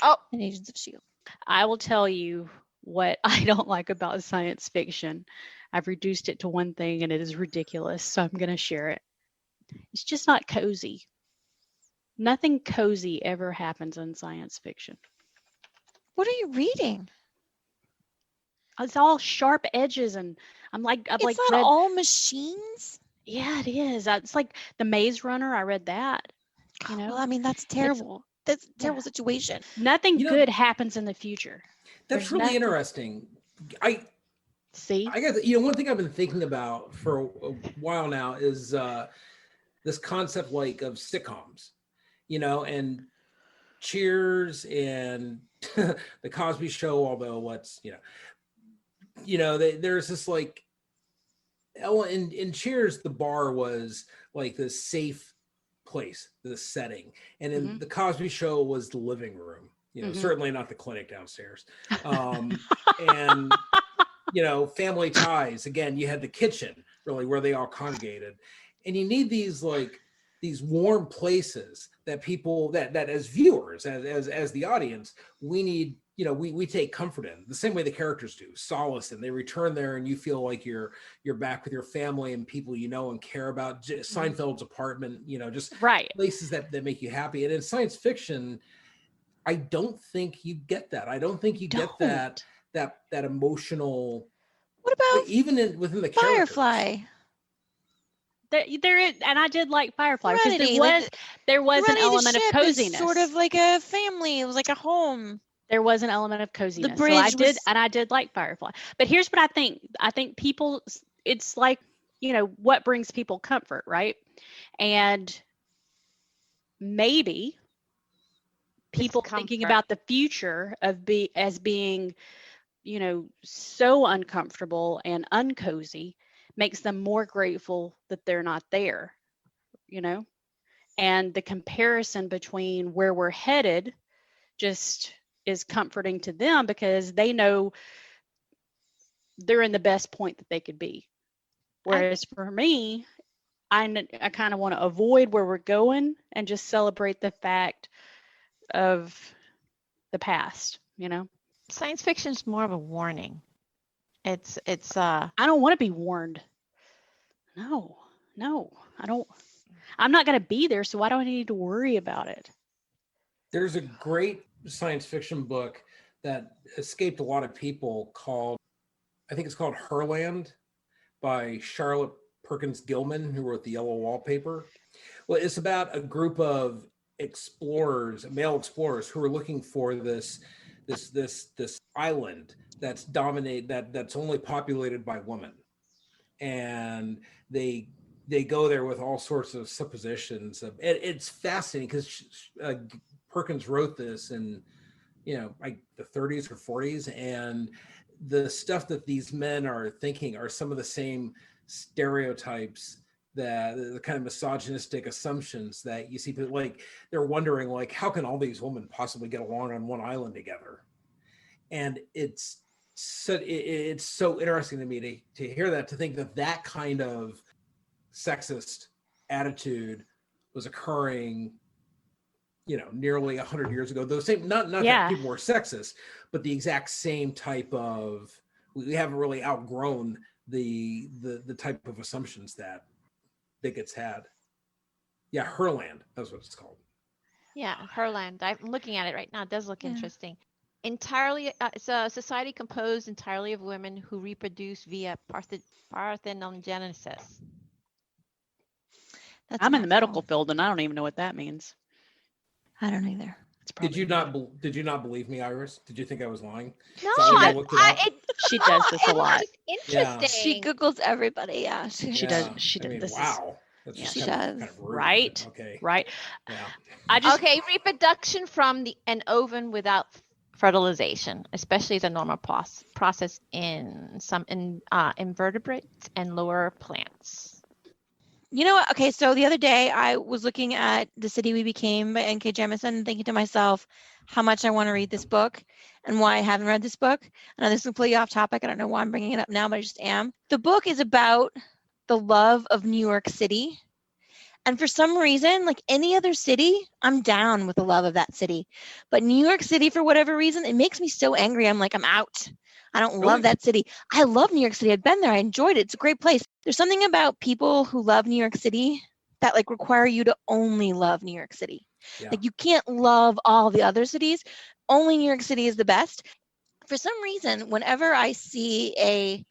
Oh, and Agents of S.H.I.E.L.D. I will tell you what I don't like about science fiction. I've reduced it to one thing and it is ridiculous, so I'm going to share it. It's just not cozy. Nothing cozy ever happens in science fiction. What are you reading? It's all sharp edges and I'm like it's not all machines? Yeah, it is. It's like The Maze Runner. I read that. You know, well, I mean, that's terrible. That's a terrible situation. Nothing good happens in the future. That's really interesting. I guess, one thing I've been thinking about for a while now is this concept like of sitcoms, and Cheers and the Cosby Show, although there's this like, in Cheers, the bar was like this safe place, the setting, and in the Cosby Show was the living room. Certainly not the clinic downstairs. And Family Ties, again, you had the kitchen really where they all congregated, and you need these warm places that people that as viewers, as the audience, we need. We take comfort in the same way the characters do, solace, and they return there and you feel like you're back with your family and people and care about. Seinfeld's apartment, just places that make you happy. And in science fiction, I don't think you get that. I don't think you get that emotional. What about within the Firefly? There is, and I did like Firefly because Serenity, there was an Serenity, the element of ship is coziness. sort of like a family. It was like a home. There was an element of coziness. bridge So was- I did like Firefly. But here's what I think. I think people, it's like, what brings people comfort, right? And maybe people thinking about the future of being, so uncomfortable and uncozy makes them more grateful that they're not there, and the comparison between where we're headed just is comforting to them because they know they're in the best point that they could be. Whereas for me, I kind of want to avoid where we're going and just celebrate the fact of the past, Science fiction is more of a warning. It's I don't want to be warned. No, I don't. I'm not going to be there, so why do I need to worry about it? There's a great science fiction book that escaped a lot of people I think it's called Herland by Charlotte Perkins Gilman, who wrote The Yellow Wallpaper. Well, it's about a group of explorers, male explorers, who are looking for this island that's that's only populated by women, and they go there with all sorts of suppositions. It's fascinating because Perkins wrote this in like the 30s or 40s, and the stuff that these men are thinking are some of the same stereotypes, that the kind of misogynistic assumptions that you see. Like, they're wondering, like, how can all these women possibly get along on one island together? And it's so interesting to me to hear that, to think that kind of sexist attitude was occurring nearly 100 years ago. Those same, not that people were sexist, but the exact same type of, we haven't really outgrown the type of assumptions that bigots had. Yeah, Herland, that's what it's called. Yeah, Herland. I'm looking at it right now. It does look interesting. Entirely, it's a society composed entirely of women who reproduce via parthenogenesis. I'm in the medical field, and I don't even know what that means. I don't either. Did you not believe me, Iris? Did you think I was lying? No, she does this a lot. Interesting. She Googles everybody. Yeah, she does. She does. This wow. She does. Kind of rude, right. Okay. Right. Yeah. Reproduction from an ovum without fertilization, especially the normal process in some invertebrates and lower plants. You know what? Okay, so the other day I was looking at The City We Became by N.K. Jemisin and thinking to myself how much I want to read this book and why I haven't read this book. And this is completely off topic. I don't know why I'm bringing it up now, but I just am. The book is about the love of New York City. And for some reason, like any other city, I'm down with the love of that city. But New York City, for whatever reason, it makes me so angry. I'm like, I'm out. I don't love that city. I love New York City. I've been there. I enjoyed it. It's a great place. There's something about people who love New York City that like require you to only love New York City. Yeah. Like you can't love all the other cities. Only New York City is the best. For some reason, whenever I see a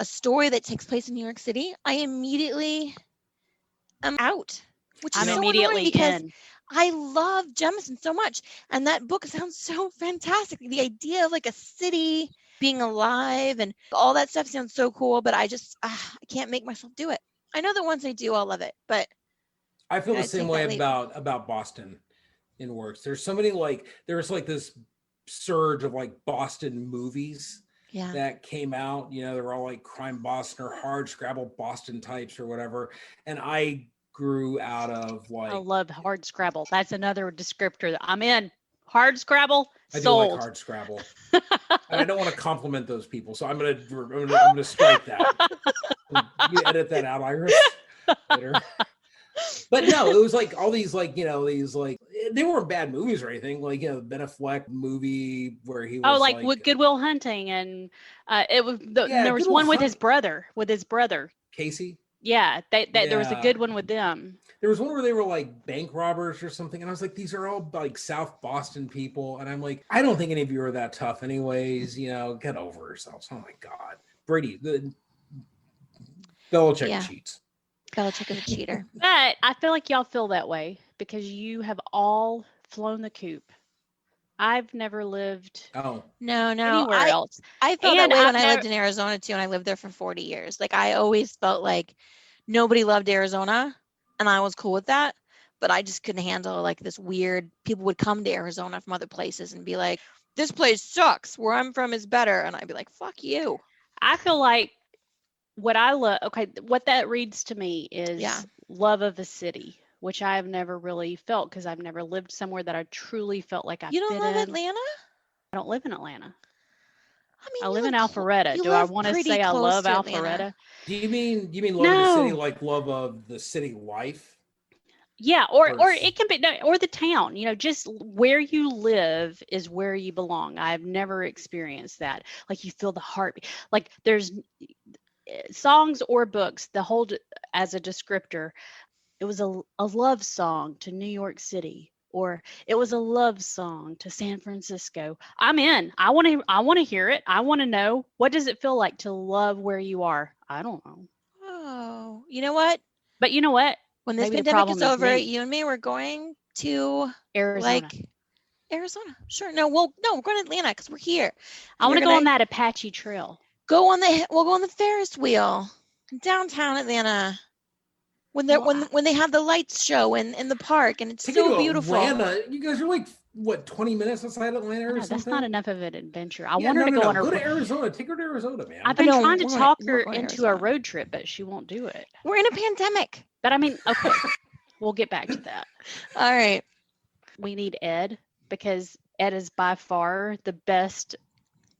story that takes place in New York City, I immediately am out. Which is so annoying because I love Jemisin so much. And that book sounds so fantastic. The idea of like a city being alive and all that stuff sounds so cool, but I can't make myself do it. I know that once I do, I'll love it, but I feel the same way about Boston in works. There's so many, like, there's like this surge of like Boston movies that came out, they're all like Crime Boston or Hard Scrabble Boston types or whatever. And I grew out of like, I love Hard Scrabble. That's another descriptor that I'm in. Hard Scrabble. I do like Hard Scrabble, and I don't want to compliment those people, so I'm gonna strike that. You edit that out, Iris. Later. But no, it was like all these they weren't bad movies or anything. Like the Ben Affleck movie where he was with Good Will Hunting, and it was there was one with his brother Casey. Yeah, there was a good one with them. There was one where they were like bank robbers or something. And I was like, these are all like South Boston people. And I'm like, I don't think any of you are that tough anyways. Get over yourselves. Oh my God. Brady, Belichick cheats. Belichick is a cheater. But I feel like y'all feel that way because you have all flown the coop. I've never lived Oh, No, anywhere else. I felt that And way I've when I never- lived in Arizona too, and I lived there for 40 years. Like I always felt like nobody loved Arizona, and I was cool with that. But I just couldn't handle like this weird. People would come to Arizona from other places and be like, "This place sucks. Where I'm from is better," and I'd be like, "Fuck you." I feel like what I love, okay, what that reads to me is Yeah. love of the city, which I have never really felt because I've never lived somewhere that I truly felt like I You don't fit love in. Atlanta? I don't live in Atlanta. I mean, I you live in live Alpharetta. you Do I live want to pretty say I close love to Atlanta. Alpharetta? do you mean love of the city No. like love of the city life? Yeah, or Or it can be no, or the town, just where you live is where you belong. I've never experienced that. Like you feel the heartbeat. Like there's songs or books, the whole as a descriptor, it was a love song to New York City, or it was a love song to San Francisco. I'm in. I want to hear it. I want to know, what does it feel like to love where you are? I don't know. Oh, you know what? But you know what? When this Maybe the pandemic is problem is over, me. you and me, we're going to Arizona. like Arizona. Sure. No, we're going to Atlanta because we're here. I want to go on that Apache Trail. We'll go on the Ferris wheel in downtown Atlanta. When they have the lights show in the park, and it's Take it so to beautiful. Atlanta. You guys are like what, 20 minutes outside Atlanta or something? That's not enough of an adventure. I Yeah, want her to go on Go her. to Arizona. Take her to Arizona, man. I've been No, trying to we're talk going her to into a Arizona. road trip, but she won't do it. We're in a pandemic. But I mean, okay, we'll get back to that. All right. We need Ed because Ed is by far the best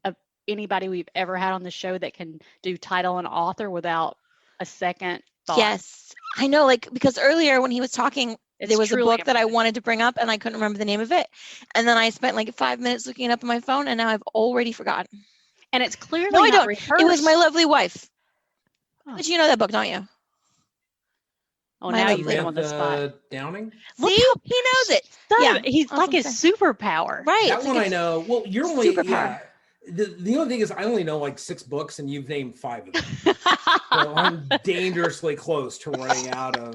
of anybody we've ever had on the show that can do title and author without a second thought. Yes, I know. Like because earlier when he was talking, It's there was a truly book that I wanted to bring up, and I couldn't remember the name of it. And then I spent like 5 minutes looking it up on my phone, and now I've already forgotten. And it's clearly No, I not don't. rehearsed. It was My Lovely Wife. Oh. But you know that book, don't you? Oh, My now Lovely you put him on the spot. Samantha Downing? Look See, how he knows it. stuff. Yeah, He's like his awesome. superpower. Right. That it's one like I a know. Well, you're only superpower. yeah. The only thing is I only know like 6 books and you've named 5 of them. So I'm dangerously close to running out of.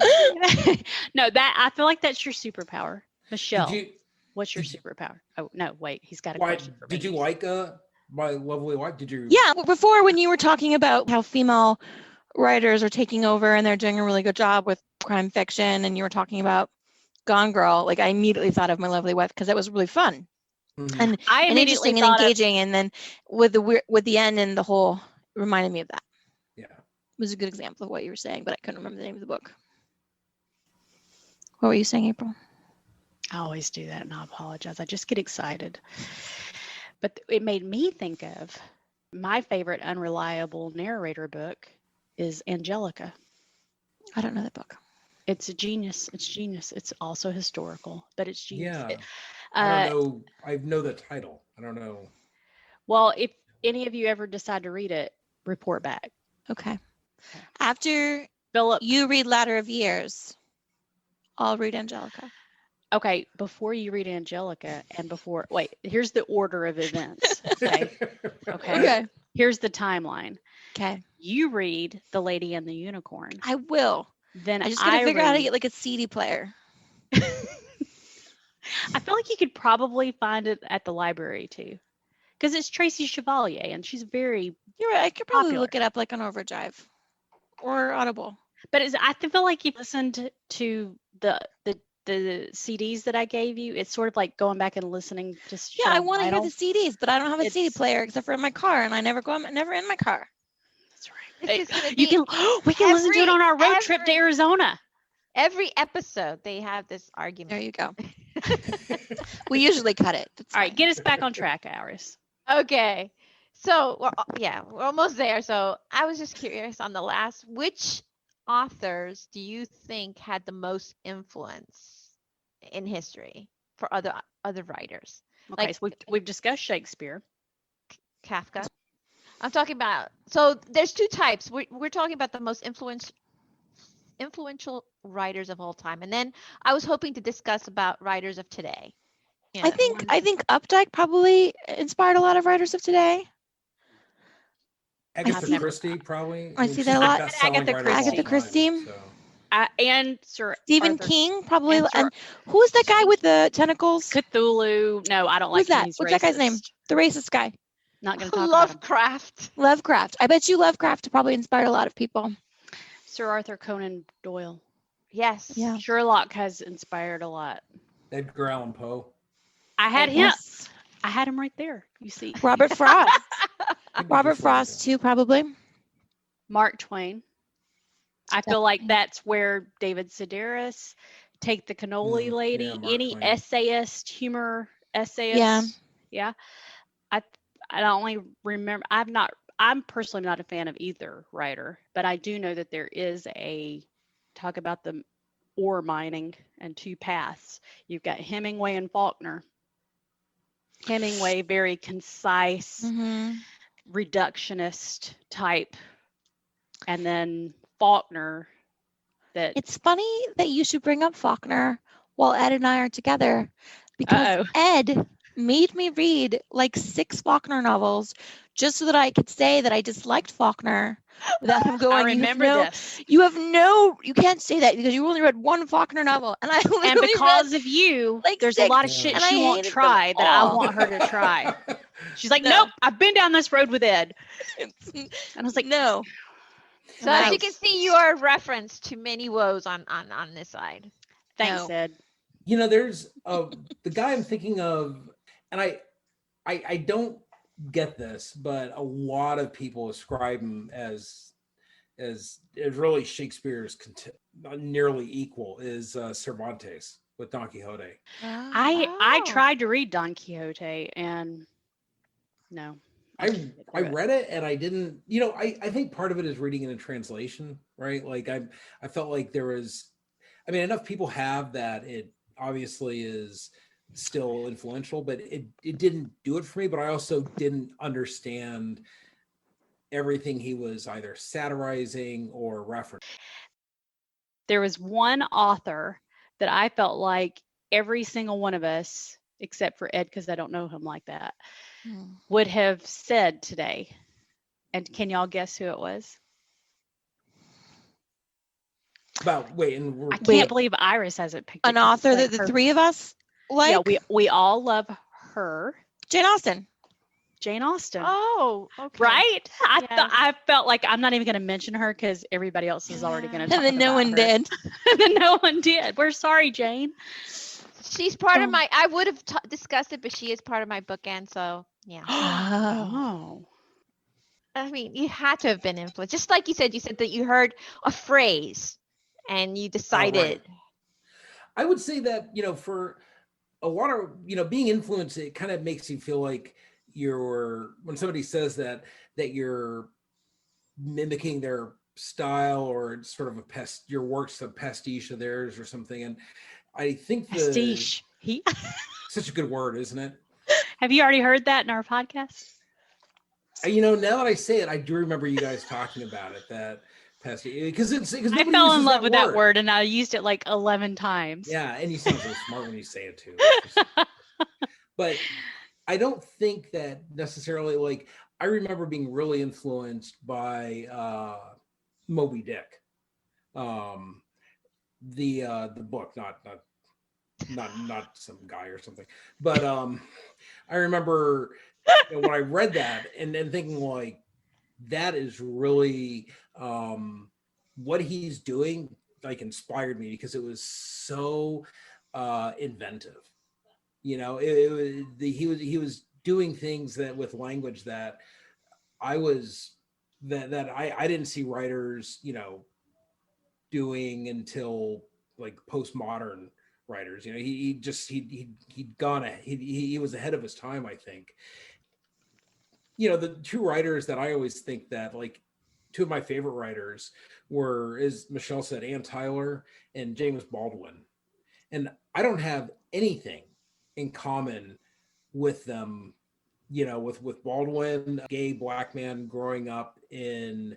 No, that I feel like that's your superpower. Michelle, Did you, what's your did you- superpower? Oh no, wait, he's got a why, question for me. did you like My Lovely Wife? Did you? Yeah, before when you were talking about how female writers are taking over and they're doing a really good job with crime fiction, and you were talking about Gone Girl, like I immediately thought of My Lovely Wife because that was really fun Mhm. and I immediately interesting and thought of, engaging, and then with the end and the whole it reminded me of that. Yeah. It was a good example of what you were saying, but I couldn't remember the name of the book. What were you saying, April? I always do that, and I apologize. I just get excited. But it made me think of my favorite unreliable narrator book is Angelica. I don't know that book. It's a genius. It's genius. It's also historical, but it's genius. Yeah. I don't know. I know the title. I don't know. Well, if any of you ever decide to read it, report back. Okay. After Philip, you read Ladder of Years, I'll read Angelica. okay, before you read Angelica and before, wait, here's the order of events. Okay. Okay. Here's the timeline. Okay. You read The Lady and the Unicorn. I will. Then I just gotta figure out how to get like a CD player. I feel like you could probably find it at the library too, because it's Tracy Chevalier and she's very. You're right. I could probably Popular. look it up like on Overdrive or Audible. But I feel like if you listened to the CDs that I gave you, it's sort of like going back and listening. Just Yeah, I want to hear the CDs, but I don't have a CD It's- player except for in my car, and I never go. I'm never in my car. That's right. This is gonna You be can. We can listen to it on our road trip to every- Arizona. every episode they have this There argument. you go. We usually cut it. It's All right, fine. get us back on track, Iris. Okay. So, we're almost there. So, I was just curious on the last, which authors do you think had the most influence in history for other writers? Okay, Like- so we've discussed Shakespeare. Kafka. I'm talking about, so there's 2 types. We're talking about the most influential writers of all time. And then I was hoping to discuss about writers of today. I think Updike probably inspired a lot of writers of today. Agatha never- Christie, probably. I see She's that a the lot. best-selling Agatha writer of all Agatha time, Christie. so. And Sir Stephen Arthur King, probably. and Sir And who's that guy with the tentacles? Cthulhu. No, I don't like Who's him. that? He's What's that guy's name? racist. The racist guy. Not going to talk about him. Lovecraft. Lovecraft. I bet you Lovecraft probably inspired a lot of people. Sir Arthur Conan Doyle. Yes. Yeah. Sherlock has inspired a lot. Edgar Allan Poe. I had him. Yes. I had him right there. You see. Robert Frost. Maybe Robert before Frost that. too, probably. Mark Twain. I feel like that's where David Sedaris, Take the Cannoli Lady, yeah, Mark any Twain. essayist, humor essayist. Yeah. I only remember I'm personally not a fan of either writer, but I do know that there is talk about the ore mining and two paths. You've got Hemingway and Faulkner. Hemingway, very concise, reductionist type, and then Faulkner. It's funny that you should bring up Faulkner while Ed and I are together, because Ed made me read like 6 Faulkner novels just so that I could say that I disliked Faulkner without him going. I remember this. You can't say that because you only read 1 Faulkner novel, and And because of you, like there's 6, a lot of shit and she I won't hated them try that I all. want her to try. She's like, No. nope, I've been down this road with Ed. And I was like, no. So as you can see, you are a reference to many woes on this side. Thanks, No. Ed. You know, there's the guy I'm thinking of, and I don't get this, but a lot of people ascribe him as really Shakespeare's nearly equal is Cervantes with Don Quixote. I tried to read Don Quixote and no. I read it and I didn't, I think part of it is reading it in translation, right? Like I felt like there was, enough people have that it obviously is still influential, but it didn't do it for me. But I also didn't understand everything he was either satirizing or referencing. There was one author that I felt like every single one of us, except for Ed, because I don't know him like that, would have said today. And can y'all guess who it was? I can't believe Iris hasn't picked an it. author that the 3 of us like. Yeah, we all love her. Jane Austen. Jane Austen. Oh, okay. Right? I felt like I'm not even going to mention her because everybody else is already going to talk And then no about one her. did. And then no one did. We're sorry, Jane. She's part of my. I would have discussed it, but she is part of my bookend. So yeah. Oh. You had to have been influenced, just like you said. You said that you heard a phrase, and you decided. Right. I would say that for a lot of being influenced, it kind of makes you feel like when somebody says that you're mimicking their style or it's sort of your work's a pastiche of theirs or something. And I think pastiche. Such a good word, isn't it? Have you already heard that in our podcast? Now that I say it, I do remember you guys talking about it. That pastiche, because I fell in love with that word, and I used it like 11 times. Yeah, and you sound so smart when you say it too. But I don't think that necessarily. Like, I remember being really influenced by Moby Dick, the book, not some guy or something. But I remember when I read that and then thinking like, that is really what he's doing. Like, inspired me because it was so inventive. He was doing things that with language that I didn't see writers, doing until like postmodern writers. He was ahead of his time, I think. The 2 writers that I always think that, like, 2 of my favorite writers as Michelle said, Ann Tyler and James Baldwin. And I don't have anything in common with them, with Baldwin, a gay Black man growing up in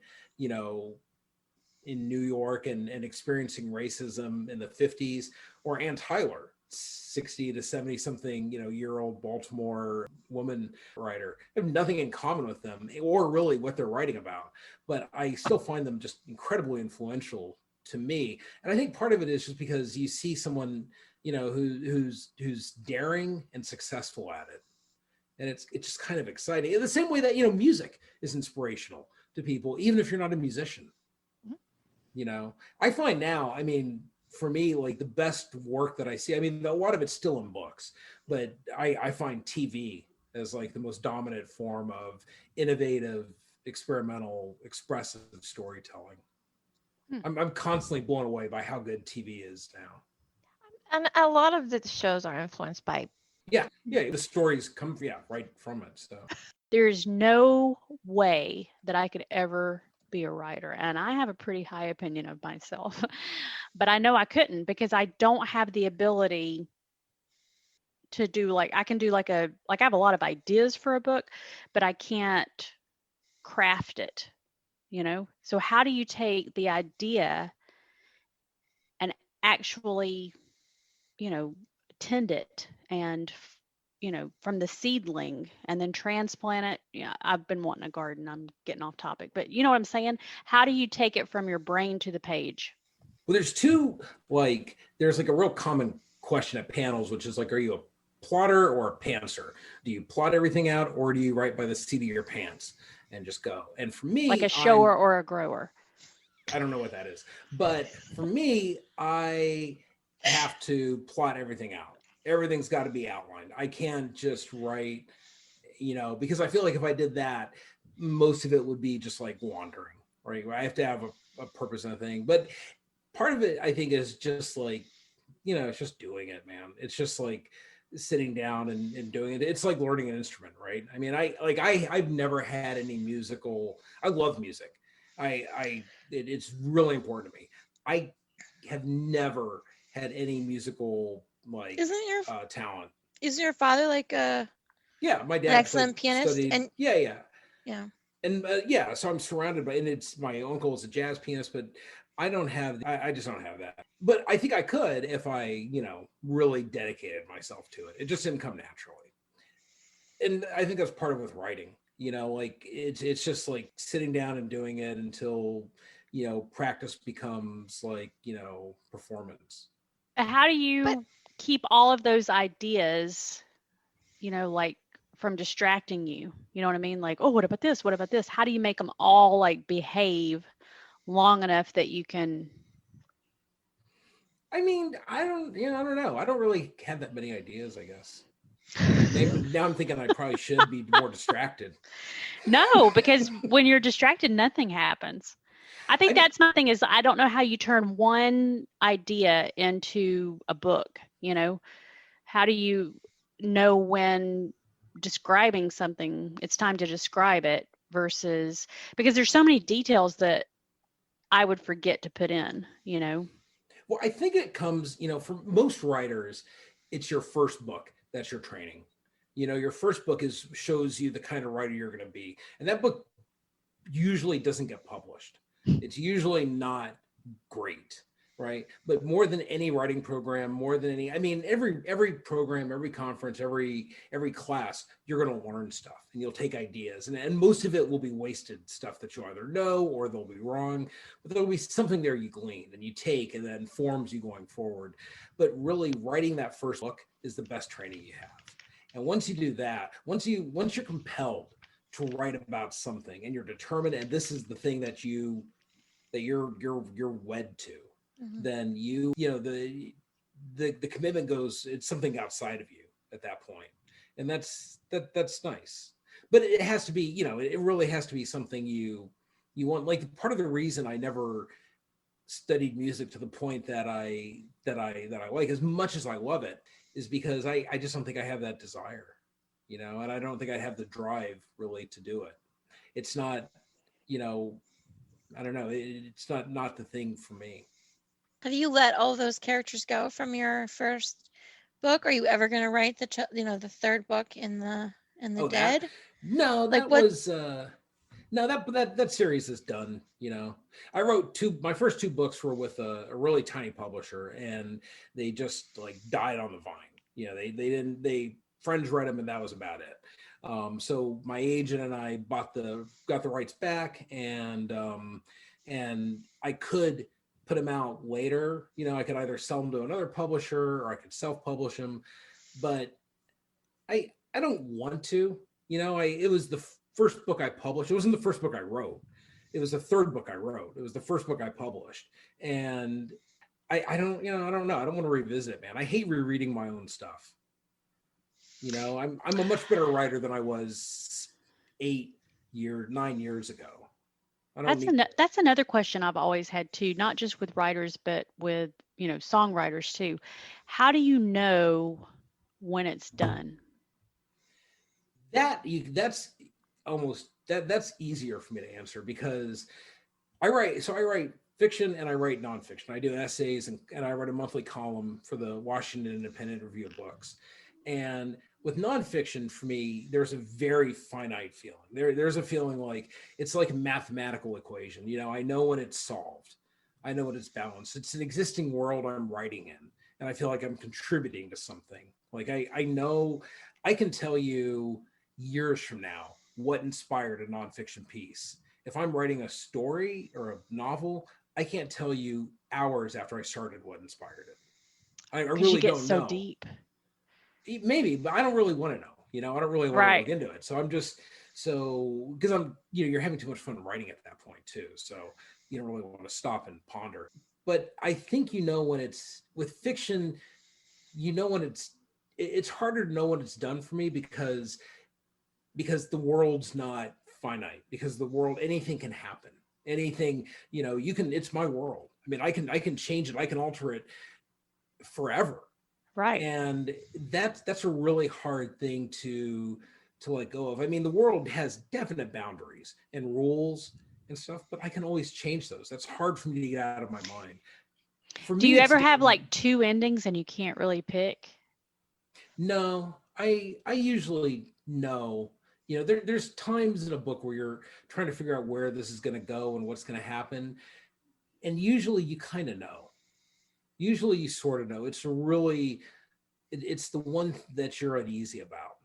New York and experiencing racism in the 50s, or Ann Tyler, 60 to 70 something, year old Baltimore woman writer. I have nothing in common with them or really what they're writing about, but I still find them just incredibly influential to me. And I think part of it is just because you see someone, who's daring and successful at it. And it's just kind of exciting. In the same way that, music is inspirational to people, even if you're not a musician. I find now, for me, like the best work that I see, a lot of it's still in books, but I find TV as like the most dominant form of innovative, experimental, expressive storytelling. I'm constantly blown away by how good TV is now. And a lot of the shows are influenced by. Yeah, the stories come right from it. So there's no way that I could ever be a writer, and I have a pretty high opinion of myself, but I know I couldn't because I don't have the ability to do I can do I have a lot of ideas for a book, but I can't craft it, So how do you take the idea and actually, tend it and, from the seedling and then transplant it? Yeah, I've been wanting a garden. I'm getting off topic, but you know what I'm saying? How do you take it from your brain to the page? Well, there's a real common question at panels, which is are you a plotter or a pantser? Do you plot everything out, or do you write by the seat of your pants and just go? And for me, like a shower or a grower. I don't know what that is, but for me, I have to plot everything out. Everything's got to be outlined. I can't just write, because I feel like if I did that, most of it would be just like wandering, right? I have to have a purpose and a thing. But part of it, I think, is just it's just doing it, man. It's just like sitting down and doing it. It's like learning an instrument, right? I've never had any musical. I love music. It's really important to me. I have never had any musical talent. Isn't your father my dad an excellent pianist? Studied, and yeah. And so I'm surrounded by, and it's my uncle is a jazz pianist, but I just don't have that. But I think I could if I, really dedicated myself to it. It just didn't come naturally. And I think that's part of with writing, it's just like sitting down and doing it until, practice becomes performance. How do you keep all of those ideas, from distracting you? You know what I mean? Oh, what about this? What about this? How do you make them all behave long enough that you can? I don't know. I don't really have that many ideas, I guess. Now I'm thinking I probably should be more distracted. No, because when you're distracted, nothing happens. I think that's my thing is I don't know how you turn one idea into a book, How do you know when describing something, it's time to describe it versus, because there's so many details that I would forget to put in, Well, I think it comes, for most writers, it's your first book. That's your training. Your first book shows you the kind of writer you're going to be. And that book usually doesn't get published. It's usually not great, right? But more than any writing program, more than any, every program, every conference, every class, you're going to learn stuff and you'll take ideas. And most of it will be wasted stuff that you either know or they'll be wrong. But there'll be something there you glean and you take and that informs you going forward. But really writing that first book is the best training you have. And once you do that, once you're compelled to write about something and you're determined, and this is the thing that you're wed to, mm-hmm. then the commitment goes, it's something outside of you at that point. And that's nice. But it has to be, it really has to be something you want. Like part of the reason I never studied music to the point that I like as much as I love it is because I just don't think I have that desire, and I don't think I have the drive really to do it. It's not, I don't know. It's not the thing for me. Have you let all those characters go from your first book? Are you ever going to write the third book in the Dead? No, that was no, that series is done. I wrote my first two books were with a really tiny publisher, and they just died on the vine. They friends read them, and that was about it. So my agent and I got the rights back, and I could put them out later. I could either sell them to another publisher or I could self-publish them, but I don't want to. It was the first book I published. It wasn't the first book I wrote. It was the third book I wrote. It was the first book I published, and I don't know. I don't want to revisit it, man. I hate rereading my own stuff. I'm a much better writer than I was 9 years ago. That's another question I've always had too, not just with writers, but with, songwriters too. How do you know when it's done? That's easier for me to answer because I write fiction and I write nonfiction. I do essays and I write a monthly column for the Washington Independent Review of Books. And with nonfiction, for me, there's a very finite feeling. There's a feeling like it's like a mathematical equation. I know when it's solved. I know when it's balanced. It's an existing world I'm writing in. And I feel like I'm contributing to something. Like I know I can tell you years from now what inspired a nonfiction piece. If I'm writing a story or a novel, I can't tell you hours after I started what inspired it. I really don't know. So deep. Maybe, but I don't really want to know. I don't really want to look into it. So I'm just because I'm you're having too much fun writing at that point too. So you don't really want to stop and ponder. But I think when it's with fiction, when it's harder to know when it's done for me because the world's not finite, because the world, anything can happen. Anything, it's my world. I mean, I can change it. I can alter it forever. Right. And that's a really hard thing to let go of. I mean, the world has definite boundaries and rules and stuff, but I can always change those. That's hard for me to get out of my mind. Do you ever have like two endings and you can't really pick? No, I usually know. There's times in a book where you're trying to figure out where this is going to go and what's going to happen. And usually you kind of know. Usually you sort of know. It's the one that you're uneasy about.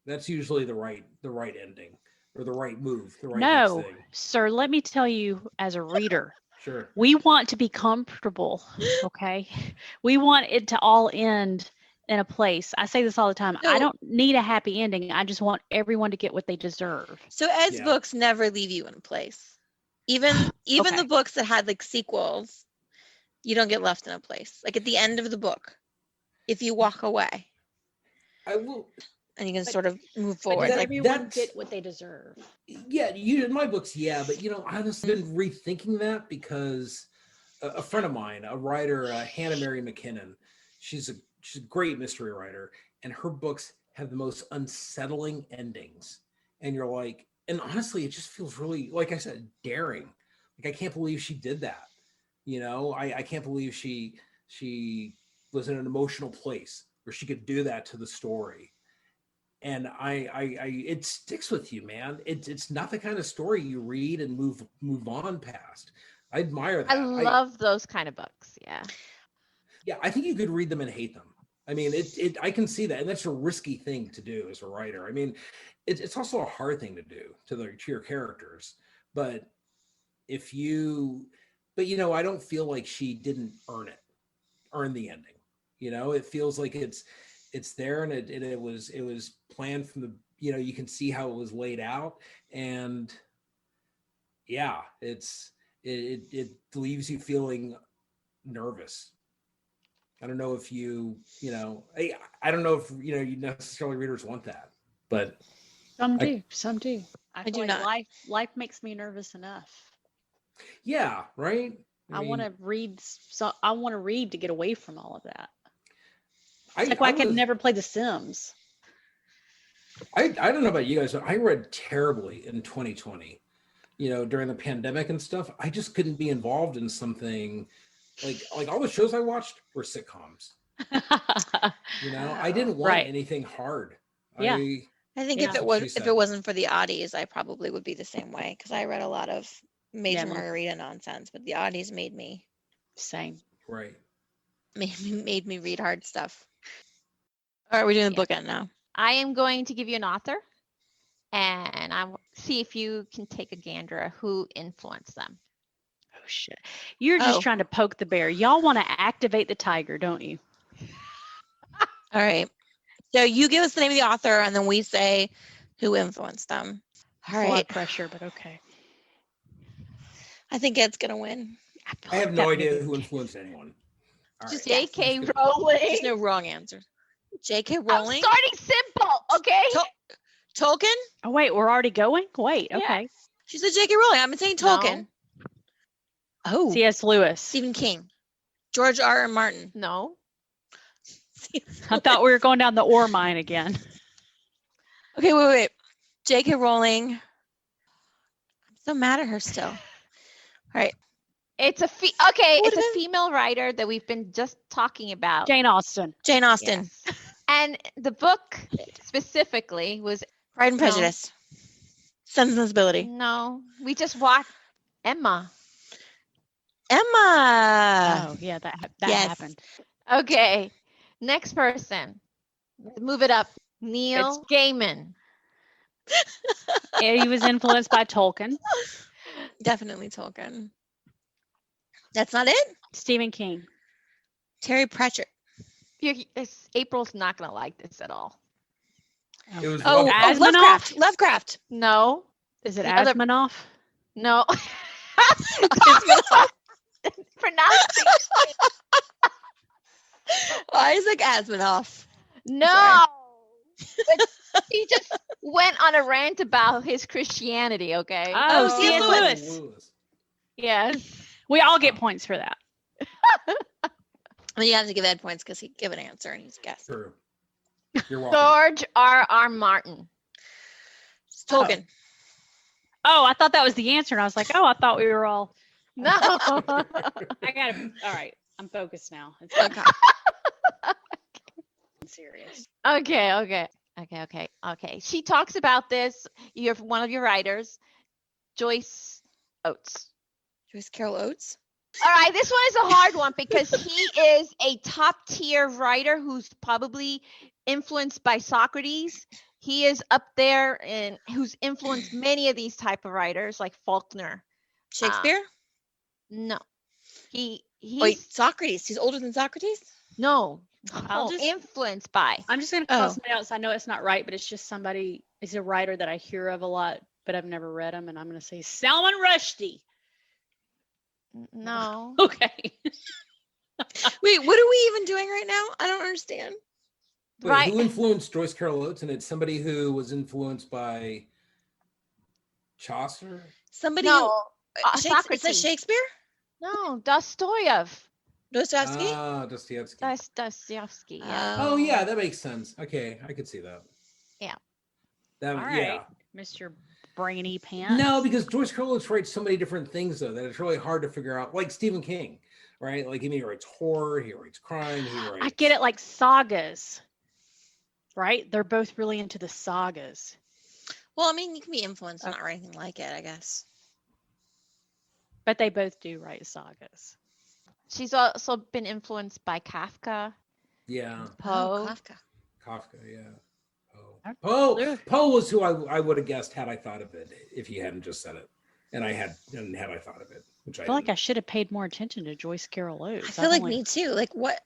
That's usually the right ending or the right move, the right next thing. Sir, let me tell you as a reader. Sure. We want to be comfortable, okay? We want it to all end in a place. I say this all the time. I don't need a happy ending. I just want everyone to get what they deserve. So Ed's books never leave you in a place. Even the books that had like sequels, you don't get left in a place. Like at the end of the book, if you walk away, I will, and you can sort of move forward. Like everyone get what they deserve. Yeah, in my books, yeah, but I just been rethinking that because a friend of mine, a writer, Hannah Mary McKinnon, she's a great mystery writer, and her books have the most unsettling endings. And you're like, and honestly, it just feels really, like I said, daring. Like I can't believe she did that. I can't believe she was in an emotional place where she could do that to the story. And it sticks with you, man. It's not the kind of story you read and move on past. I admire that. I love those kind of books. Yeah. Yeah, I think you could read them and hate them. I mean, I can see that, and that's a risky thing to do as a writer. I mean, it's also a hard thing to do to your characters. But I don't feel like she didn't earn the ending. It feels like it's there, and it was planned from the. You can see how it was laid out, and yeah, it leaves you feeling nervous. I don't know if I don't know if you necessarily readers want that, but some do. I do not. Life makes me nervous enough. Yeah, right. I want to read. So I want to read to get away from all of that. It's I could never play The Sims. I don't know about you guys, but I read terribly in 2020. During the pandemic and stuff, I just couldn't be involved in something. Like all the shows I watched were sitcoms. I didn't want anything hard. Yeah. I think if it wasn't for the oddies, I probably would be the same way because I read a lot of Major Margarita nonsense, but the oddies made me same. Right. Made me read hard stuff. All right, we're doing the bookend now. I am going to give you an author, and I'll see if you can take a gander at who influenced them. shit. You're just Oh. trying to poke the bear. Y'all want to activate the tiger, don't you? All right. So you give us the name of the author, and then we say who influenced them. All It's a lot right. of pressure, but okay. I think Ed's gonna win. I have no idea who influenced anyone. All Just right. J.K. Just Rowling. There's no wrong answer. J.K. I'm Rowling. starting simple, okay? Tolkien. Oh, wait, we're already going? Wait, okay. Yes. She said J.K. Rowling. I've been saying Tolkien. No. Oh. C.S. Lewis. Stephen King. George R. Martin. No. I thought we were going down the ore mine again. Okay, wait. J.K. Rowling. I'm so mad at her still. All right. It's a it's a female writer that we've been just talking about. Jane Austen. Jane Austen. Yes. And the book specifically was Pride and Prejudice. Sense and Sensibility. no. We just watched Emma. Emma. Oh, yeah, that Yes. happened. Okay. Next person. Move it up. Neil Gaiman. He was influenced by Tolkien. Definitely Tolkien. That's not it? Stephen King. Terry Pratchett. April's not going to like this at all. It was Oh, Lovecraft. Lovecraft. Lovecraft. No. Is it The other- Asimov? No. Asimov. Pronouncing. Isaac Asimov. No. But he just went on a rant about his Christianity, okay? Oh, C.S. C.S. Lewis. Yes. We all get points for that. I mean, you have to give Ed points because he gave an answer and he's guessed. True. You're welcome. George R. Martin. It's Tolkien. Oh, I thought that was the answer. And I was like, oh, I thought we were all. No. I got it. All right. I'm focused now. It's Okay. serious. Okay. She talks about this. You're one of your writers, Joyce Oates. Joyce Carol Oates. All right, this one is a hard one because he is a top tier writer who's probably influenced by Socrates. He is up there and who's influenced many of these type of writers like Faulkner. Shakespeare? No. He's Wait, Socrates. He's older than Socrates? no. I'll just- Influenced by. I'm just going to call somebody else. I know it's not right, but it's just somebody, he's a writer that I hear of a lot, but I've never read him. And I'm going to say Salman Rushdie. No. Okay. Wait, what are we even doing right now? I don't understand. Wait, Right. who influenced Joyce Carol Oates? And it's somebody who was influenced by Chaucer? Somebody No. who, Socrates. Is that Shakespeare? No, Dostoyev. Dostoevsky? Dostoevsky. Dostoevsky. Yeah. Oh yeah, that makes sense. Okay, I could see that. Yeah. That All yeah. right. Mr. Brainy Pants. No, because Joyce Carol Oates writes so many different things though that it's really hard to figure out. Like Stephen King, right? Like he writes horror, he writes crime, he writes. I get it, like sagas, right? They're both really into the sagas. Well, I mean, you can be influenced and not write anything like it, I guess. But they both do write sagas. She's also been influenced by Kafka, Yeah, Poe. Oh, Kafka. Kafka. Yeah. Poe was who I would have guessed had I thought of it if he hadn't just said it, and had I thought of it, which I feel like I should have paid more attention to Joyce Carol I Oates. feel like me too. Like what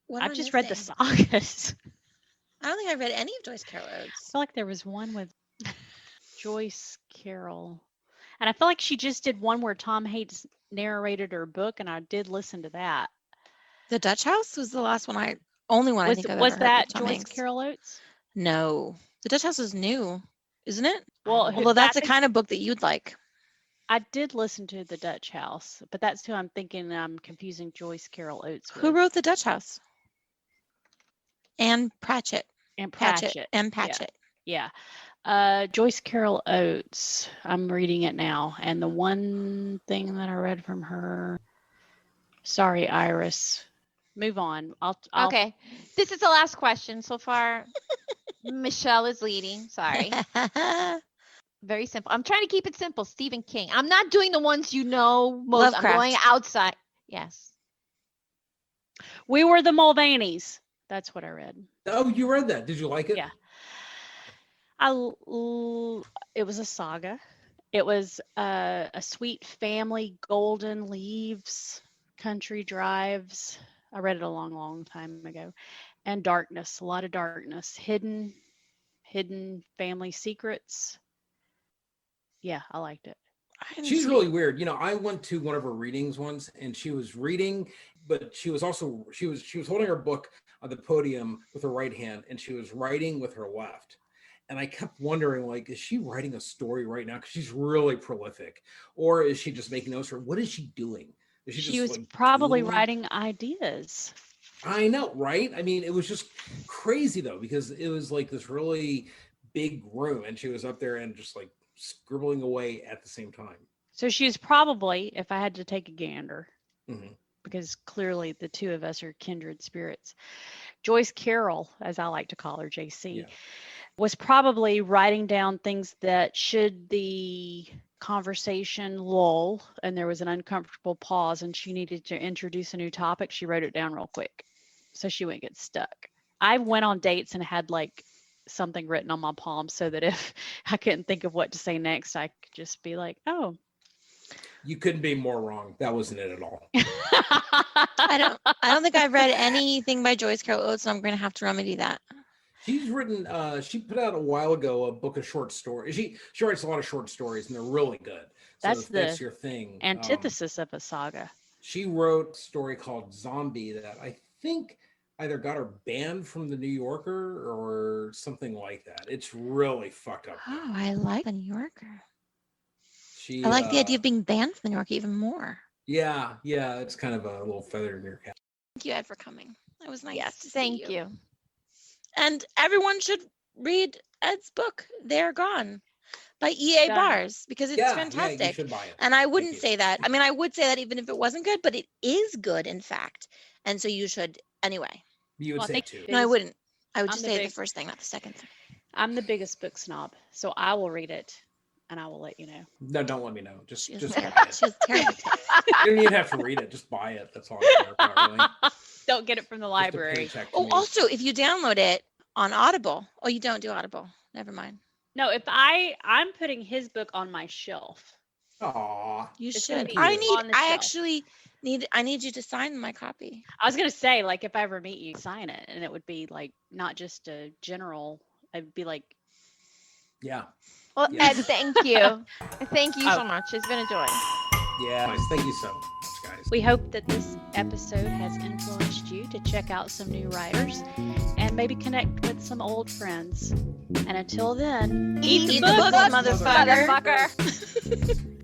am I've I just read the missing? sagas. I don't think I've read any of Joyce Carol I Oates. feel like there was one with Joyce Carol. And I feel like she just did one where Tom Hanks narrated her book, and I did listen to that. The Dutch House was the last one only one I think I've Was ever that heard. Tom Joyce Hanks. Carol Oates? No. The Dutch House is new, isn't it? Well, Although that's the kind of book that you'd like. I did listen to The Dutch House, but that's who I'm thinking I'm confusing Joyce Carol Oates with. Who wrote The Dutch House? Anne Pratchett. And Pratchett. Anne Pratchett. Yeah. Joyce Carol Oates. I'm reading it now. And the one thing that I read from her. Sorry, Iris. Move on. I'll Okay. This is the last question so far. Michelle is leading. Sorry. Very simple. I'm trying to keep it simple. Stephen King. I'm not doing the ones you know most. Lovecraft. I'm going outside. Yes. We Were the Mulvaneys. That's what I read. Oh, you read that? Did you like it? Yeah. It was a saga, It was a Sweet Family, Golden Leaves, Country Drives. I read it a long, long time ago. And darkness, a lot of darkness, hidden family secrets. Yeah, I liked it. She's really weird. You know, I went to one of her readings once, and she was reading, but she was holding her book on the podium with her right hand, and she was writing with her left. And I kept wondering, like, is she writing a story right now? Because she's really prolific, or is she just making notes? Or what is she doing? Is She just, was like, probably doing? writing ideas. I know, right? I mean, it was just crazy though, because it was like this really big room, and she was up there and just like scribbling away at the same time. So she was probably, if I had to take a gander, Mhm. because clearly the two of us are kindred spirits, Joyce Carol, as I like to call her, JC, Yeah. was probably writing down things that should the conversation lull and there was an uncomfortable pause and she needed to introduce a new topic, she wrote it down real quick so she wouldn't get stuck. I went on dates and had like something written on my palm so that if I couldn't think of what to say next, I could just be like, oh. You couldn't be more wrong. That wasn't it at all. I don't think I've read anything by Joyce Carol Oates, so I'm going to have to remedy that. She's written, she put out a while ago a book of short stories. She writes a lot of short stories, and they're really good. So That's if that's your thing. Antithesis of a saga. She wrote a story called Zombie that I think either got her banned from the New Yorker or something like that. It's really fucked up. Oh, I like the New Yorker. I like the idea of being banned from the New Yorker even more. Yeah, it's kind of a little feather in your cap. Thank you, Ed, for coming. It was nice. Yes, to see thank you. And everyone should read Ed's book, They're Gone, by E.A. Bars, because it's fantastic. Yeah, you should buy it. And I wouldn't say that. I mean, I would say that even if it wasn't good, but it is good, in fact. And so you should, anyway. You would say it too. No, I wouldn't. I would just say the first thing, not the second thing. I'm the biggest book snob, so I will read it and I will let you know. No, don't let me know. Just She buy has terrible taste. You don't even have to read it. Just buy it. That's all I care about, really. Don't get it from the Just a library. paycheck to Oh, me. also, if you download it on Audible. Oh, you don't do Audible. Never mind. No, if I'm putting his book on my shelf. Aw. You It's gonna should. be I on the shelf. actually need you to sign my copy. I was gonna say, like, if I ever meet you, sign it, and it would be like not just a general. It'd be like, Yeah. Well, Yes. Ed, thank you. Thank you Oh. so much. It's been a joy. Yeah. Nice. Thank you so much, guys. we hope that this episode has influenced you to check out some new writers and maybe connect with some old friends. And until then, Eat the books, motherfucker. Motherfucker.